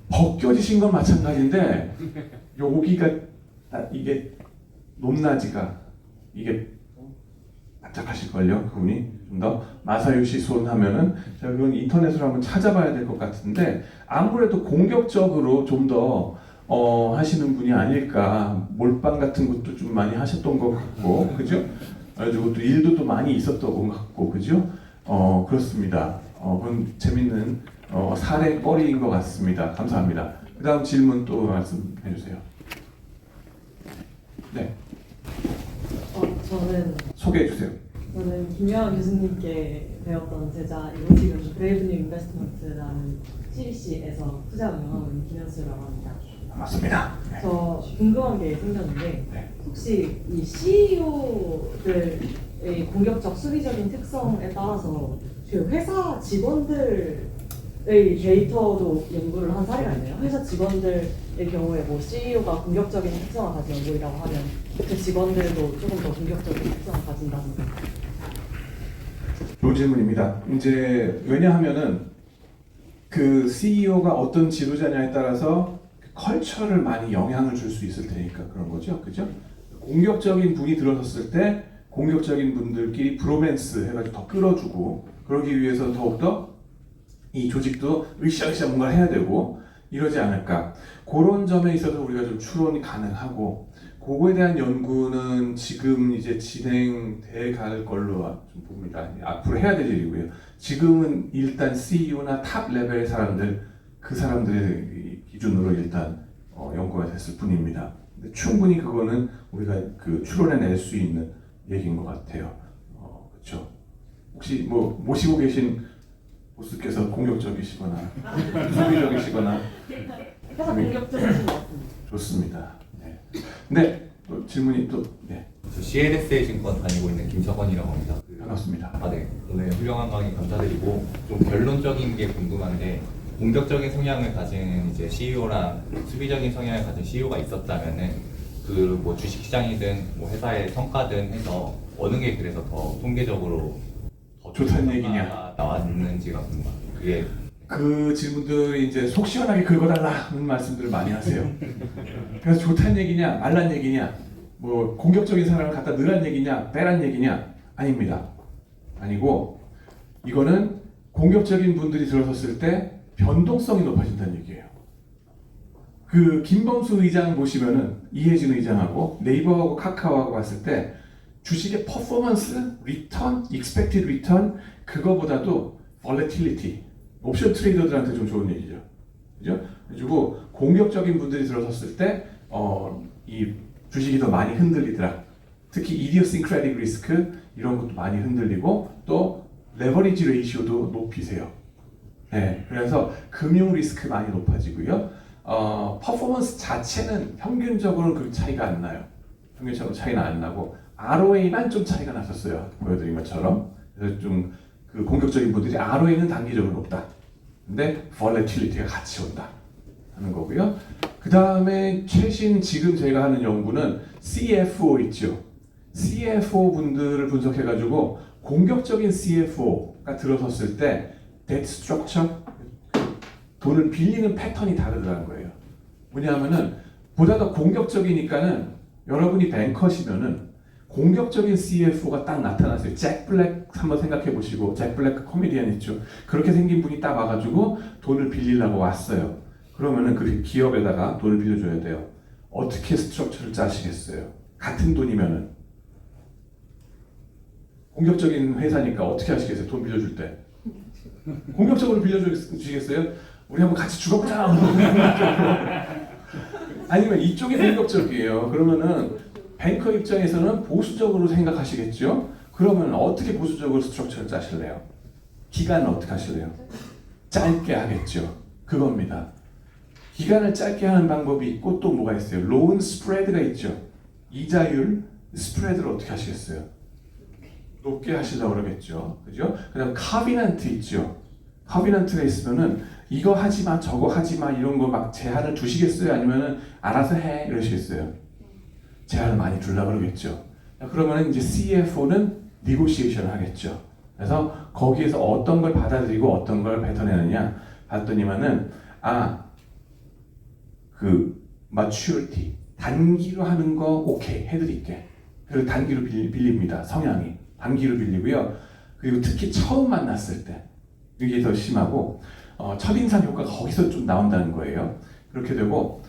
벗겨지신 건 마찬가지인데 여기가 이게 높낮이가 이게 바짝하실걸요. 그분이 좀 더 마사요시 손 하면은 제가 그건 인터넷으로 한번 찾아봐야 될 것 같은데 아무래도 공격적으로 좀 더 하시는 분이 아닐까. 몰빵 같은 것도 좀 많이 하셨던 것 같고, 그죠? 그리고 또 일도 또 많이 있었던 것 같고, 그죠? 그렇습니다. 그건 재밌는 사례거리인 것 같습니다. 감사합니다. 그 다음 질문 또 말씀해 주세요. 네, 소개해 주세요. 저는 김여한 교수님께 배웠던 제자이고 지금 브레이브뉴 인베스트먼트라는 CBC에서 투자 운영하고 있는 김현수라고 합니다. 반갑습니다. 저 궁금한 게 생겼는데 네. 혹시 이 CEO들의 공격적 수비적인 특성에 따라서 그 회사 직원들의 데이터도 연구를 한 사례가 있나요? 회사 직원들의 경우에 뭐 CEO가 공격적인 특성을 가진 연구이라고 하면 그 직원들도 조금 더 공격적인 특성을 가진다든가. 좋은 질문입니다. 이제 왜냐하면은 그 CEO가 어떤 지도자냐에 따라서 그 컬처를 많이 영향을 줄 수 있을 테니까 그런 거죠, 그죠? 공격적인 분이 들어섰을 때 공격적인 분들끼리 브로맨스 해가지고 더 끌어주고 그러기 위해서 더욱더 이 조직도 으쌰으쌰 뭔가 해야 되고 이러지 않을까. 그런 점에 있어서 우리가 좀 추론이 가능하고 그거에 대한 연구는 지금 이제 진행돼 갈 걸로 좀 봅니다. 앞으로 해야 될 일이고요. 지금은 일단 CEO나 탑 레벨의 사람들, 그 사람들의 기준으로 일단 연구가 됐을 뿐입니다. 근데 충분히 그거는 우리가 그 추론해낼 수 있는 얘기인 것 같아요. 그렇죠. 혹시 뭐 모시고 계신 보스께서 공격적이시거나 소비적이시거나 회사 공격적이신 것 같습니다. 좋습니다. 네. 근데 또 질문이 또 네. 저 CLSA 증권 다니고 있는 김석원이라고 합니다. 반갑습니다. 네. 오늘 훌륭한 강의 감사드리고 좀 결론적인 게 궁금한데 공격적인 성향을 가진 이제 CEO랑 수비적인 성향을 가진 CEO가 있었다면은 그 뭐 주식시장이든 뭐 회사의 성과든 해서 어느 게 그래서 더 통계적으로 더 좋다는 얘기냐? 성과가 나왔는지가 궁금합니다. 그게 그 질문들이 이제 속 시원하게 긁어달라는 말씀들을 많이 하세요. 그래서 좋다는 얘기냐, 말란 얘기냐, 뭐 공격적인 사람을 갖다 넣으란 얘기냐, 빼란 얘기냐? 아닙니다. 아니고 이거는 공격적인 분들이 들어섰을 때 변동성이 높아진다는 얘기예요. 그 김범수 의장 보시면은 이해진 의장하고 네이버하고 카카오하고 봤을 때 주식의 퍼포먼스, 리턴, expected return 그거보다도 volatility, 옵션 트레이더들한테 좀 좋은 얘기죠. 그죠? 그리고 공격적인 분들이 들어섰을 때 이 주식이 더 많이 흔들리더라. 특히 idiosyncratic risk 이런 것도 많이 흔들리고 또 레버리지 레이시오도 높이세요. 네, 그래서 금융 리스크 많이 높아지고요. 퍼포먼스 자체는 평균적으로는 그 차이가 안 나요. 평균적으로 차이는 안 나고 ROA만 좀 차이가 났었어요. 보여드린 것처럼. 그래서 좀 그 공격적인 분들이 ROA는 단기적으로 높다. 근데 volatility가 같이 온다 하는 거고요. 그 다음에 최신 지금 제가 하는 연구는 CFO 있죠. CFO 분들을 분석해가지고 공격적인 CFO가 들어섰을 때 debt structure, 돈을 빌리는 패턴이 다르더라는 거예요. 뭐냐면은 보다 더 공격적이니까는 여러분이 뱅커시면은 공격적인 CFO가 딱 나타났어요. 잭 블랙 한번 생각해 보시고, 잭 블랙 코미디언 있죠. 그렇게 생긴 분이 딱 와가지고 돈을 빌리려고 왔어요. 그러면은 그 기업에다가 돈을 빌려줘야 돼요. 어떻게 스트럭처를 짜시겠어요? 같은 돈이면은 공격적인 회사니까 어떻게 하시겠어요? 돈 빌려줄 때 공격적으로 빌려주시겠어요? 우리 한번 같이 죽어보자. 아니면 이쪽이 공격적이에요. 그러면은 뱅커 입장에서는 보수적으로 생각하시겠죠? 그러면 어떻게 보수적으로 스트럭처를 짜실래요? 기간은 어떻게 하실래요? 짧게 하겠죠. 그겁니다. 기간을 짧게 하는 방법이 있고 또 뭐가 있어요? 로운 스프레드가 있죠. 이자율 스프레드를 어떻게 하시겠어요? 높게 하시려고 그러겠죠. 그죠? 그다음 카비넌트 있죠. 카비넌트가 있으면은 이거 하지 마, 저거 하지 마 이런 거 막 제한을 두시겠어요? 아니면은 알아서 해 이러시겠어요? 제한을 많이 두려고 그러겠죠. 그러면은 이제 CFO는 negotiation을 하겠죠. 그래서 거기에서 어떤 걸 받아들이고 어떤 걸 뱉어내느냐 봤더니만은 그 maturity 단기로 하는 거 오케이 해드릴게. 그리고 단기로 빌립니다. 성향이 단기로 빌리고요. 그리고 특히 처음 만났을 때 이게 더 심하고 첫인상 효과가 거기서 좀 나온다는 거예요. 그렇게 되고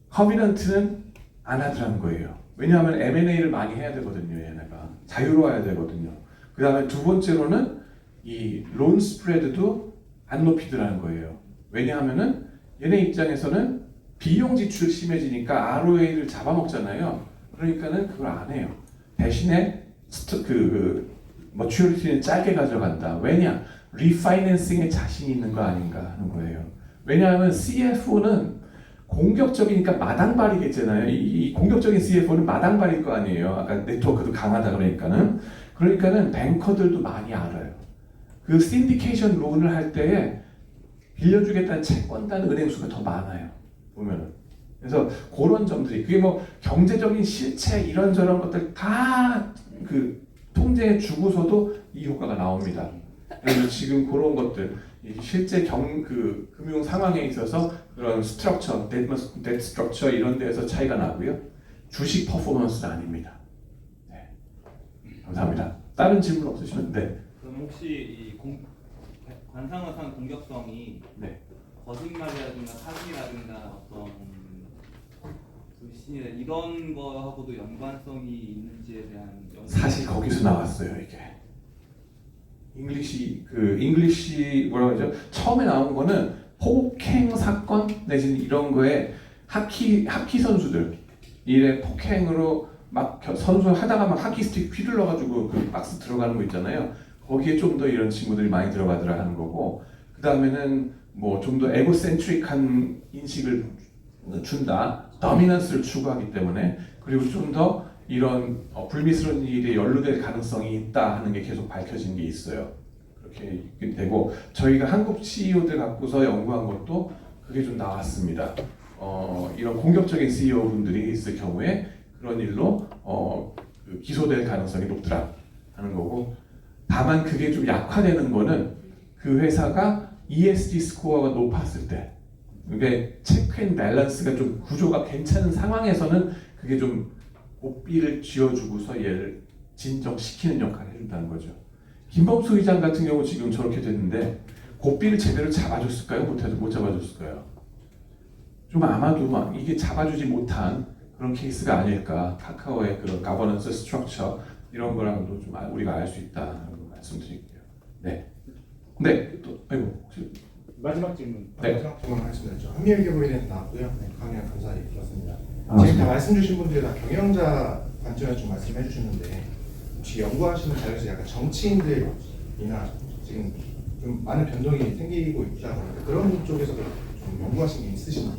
커비넌트는 안 하더라는 거예요. 왜냐하면 M&A를 많이 해야 되거든요. 얘네가 자유로워야 되거든요. 그 다음에 두 번째로는 이 론 스프레드도 안 높이더라는 거예요. 왜냐하면은 얘네 입장에서는 비용 지출이 심해지니까 ROA를 잡아먹잖아요. 그러니까는 그걸 안 해요. 대신에 maturity 짧게 가져간다. 왜냐? 리파이낸싱에 자신이 있는 거 아닌가 하는 거예요. 왜냐하면 CFO는 공격적이니까 마당발이겠잖아요. 이 공격적인 CFO는 마당발일 거 아니에요. 아까 네트워크도 강하다 그러니까는 뱅커들도 많이 알아요. 그 신디케이션 론을 할 때에 빌려주겠다는 채권단 은행수가 더 많아요. 보면은. 그래서 그런 점들이 그게 뭐 경제적인 실체 이런저런 것들 다 그 통제해 주고서도 이 효과가 나옵니다. 그래서 지금 그런 것들 실제 금융 상황에 있어서 그런 스트럭처, 데트 스트럭처 이런 데에서 차이가 나고요. 주식 퍼포먼스는 아닙니다. 네. 감사합니다. 다른 질문 없으시면 네. 그럼 혹시 관상어상 공격성이 네. 거짓말이라든가 사기라든가 어떤 불신이나 이런 거하고도 연관성이 있는지에 대한 사실 거기서 나왔어요 이게. 잉글리시 뭐라고 하죠? 처음에 나온 거는 폭행 사건 내지는 이런 거에 하키 선수들 일에 폭행으로 막 선수 하다가 막 하키 스틱 휘둘러가지고 그 박스 들어가는 거 있잖아요. 거기에 좀 더 이런 친구들이 많이 들어가더라 하는 거고 그 다음에는 뭐 좀 더 에고센트릭한 인식을 준다. 더미넌스를 추구하기 때문에 그리고 좀 더 이런 불미스러운 일에 연루될 가능성이 있다 하는 게 계속 밝혀진 게 있어요. 그렇게 되고 저희가 한국 CEO들 갖고서 연구한 것도 그게 좀 나왔습니다. 이런 공격적인 CEO 분들이 있을 경우에 그런 일로 기소될 가능성이 높더라 하는 거고 다만 그게 좀 약화되는 거는 그 회사가 ESG 스코어가 높았을 때 이게 체크 앤 밸런스가 좀 구조가 괜찮은 상황에서는 그게 좀 고삐를 쥐어주고서 얘를 진정시키는 역할을 해준다는 거죠. 김범수 의장 같은 경우 지금 저렇게 됐는데 고삐를 제대로 잡아줬을까요? 못 잡아줬을까요? 좀 아마도 막 이게 잡아주지 못한 그런 케이스가 아닐까. 카카오의 그런 가버넌스 스트럭처 이런 거랑도 좀 우리가 알 수 있다는 걸 말씀드릴게요. 네. 네. 또 혹시 마지막 질문. 네. 마지막 질문 말씀드렸죠. 한미일 보이는 나왔고요. 네, 강연 감사히 들었습니다. 아, 지금 다 말씀 주신 분들이 다 경영자 관점에서 좀 말씀해 주셨는데 혹시 연구하시는 자료에서 약간 정치인들이나 지금 좀 많은 변동이 생기고 있다 보니까 그런 쪽에서도 좀 연구하신 게 있으신지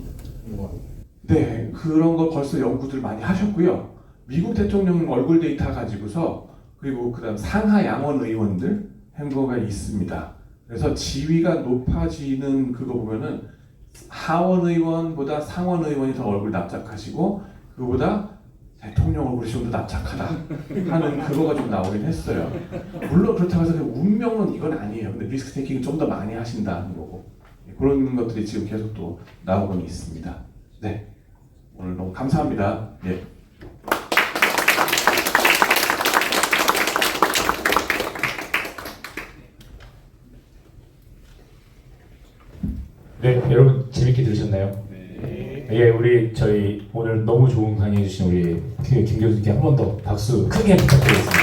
궁금합니다. 네, 그런 거 벌써 연구들 많이 하셨고요. 미국 대통령 얼굴 데이터 가지고서 그리고 그다음 상하 양원 의원들 한 거가 있습니다. 그래서 지위가 높아지는 그거 보면은 하원 의원보다 상원 의원이 더 얼굴 납작하시고 그보다 대통령 얼굴이 좀 더 납작하다 하는 그거가 좀 나오긴 했어요. 물론 그렇다고 해서 운명론 이건 아니에요. 근데 리스크 테이킹을 좀 더 많이 하신다는 거고 그런 것들이 지금 계속 또 나오고는 있습니다. 네, 오늘 너무 감사합니다. 예. 네, 여러분 재밌게 들으셨나요? 네. 예, 저희 오늘 너무 좋은 강의해 주신 우리 김 교수님께 한 번 더 박수 크게 부탁드리겠습니다.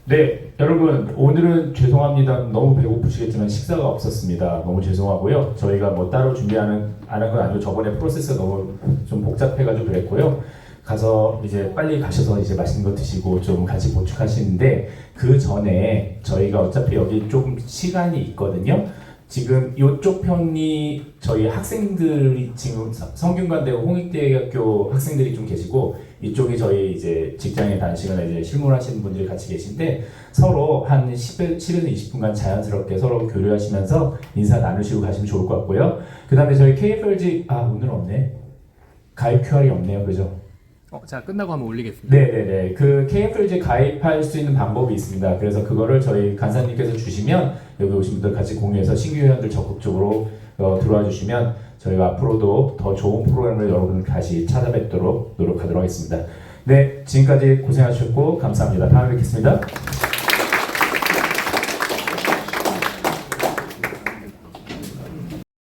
네, 여러분 오늘은 죄송합니다. 죄송합니다. 너무 배고프시겠지만 식사가 없었습니다. 너무 죄송하고요. 저희가 뭐 따로 준비하는 안 한 건 아니고 저번에 프로세스가 너무 좀 복잡해가지고 그랬고요. 가서 이제 빨리 가셔서 이제 맛있는 거 드시고 좀 같이 보충하시는데 그 전에 저희가 어차피 여기 조금 시간이 있거든요. 지금 이쪽 편이 저희 학생들이 지금 성균관대고 홍익대학교 학생들이 좀 계시고 이쪽이 저희 이제 직장에 다니시거나 이제 실무하시는 분들이 같이 계신데 서로 한 10에서 20분간 자연스럽게 서로 교류하시면서 인사 나누시고 가시면 좋을 것 같고요. 그 다음에 저희 KFLG 오늘 없네. 가입 QR이 없네요. 그죠? 자 끝나고 한번 올리겠습니다. 네네네. 그 KFLG 가입할 수 있는 방법이 있습니다. 그래서 그거를 저희 간사님께서 주시면 여기 오신 분들 같이 공유해서 신규 회원들 적극적으로 들어와 주시면 저희가 앞으로도 더 좋은 프로그램을 여러분 다시 찾아뵙도록 노력하도록 하겠습니다. 네, 지금까지 고생하셨고 감사합니다. 다음에 뵙겠습니다.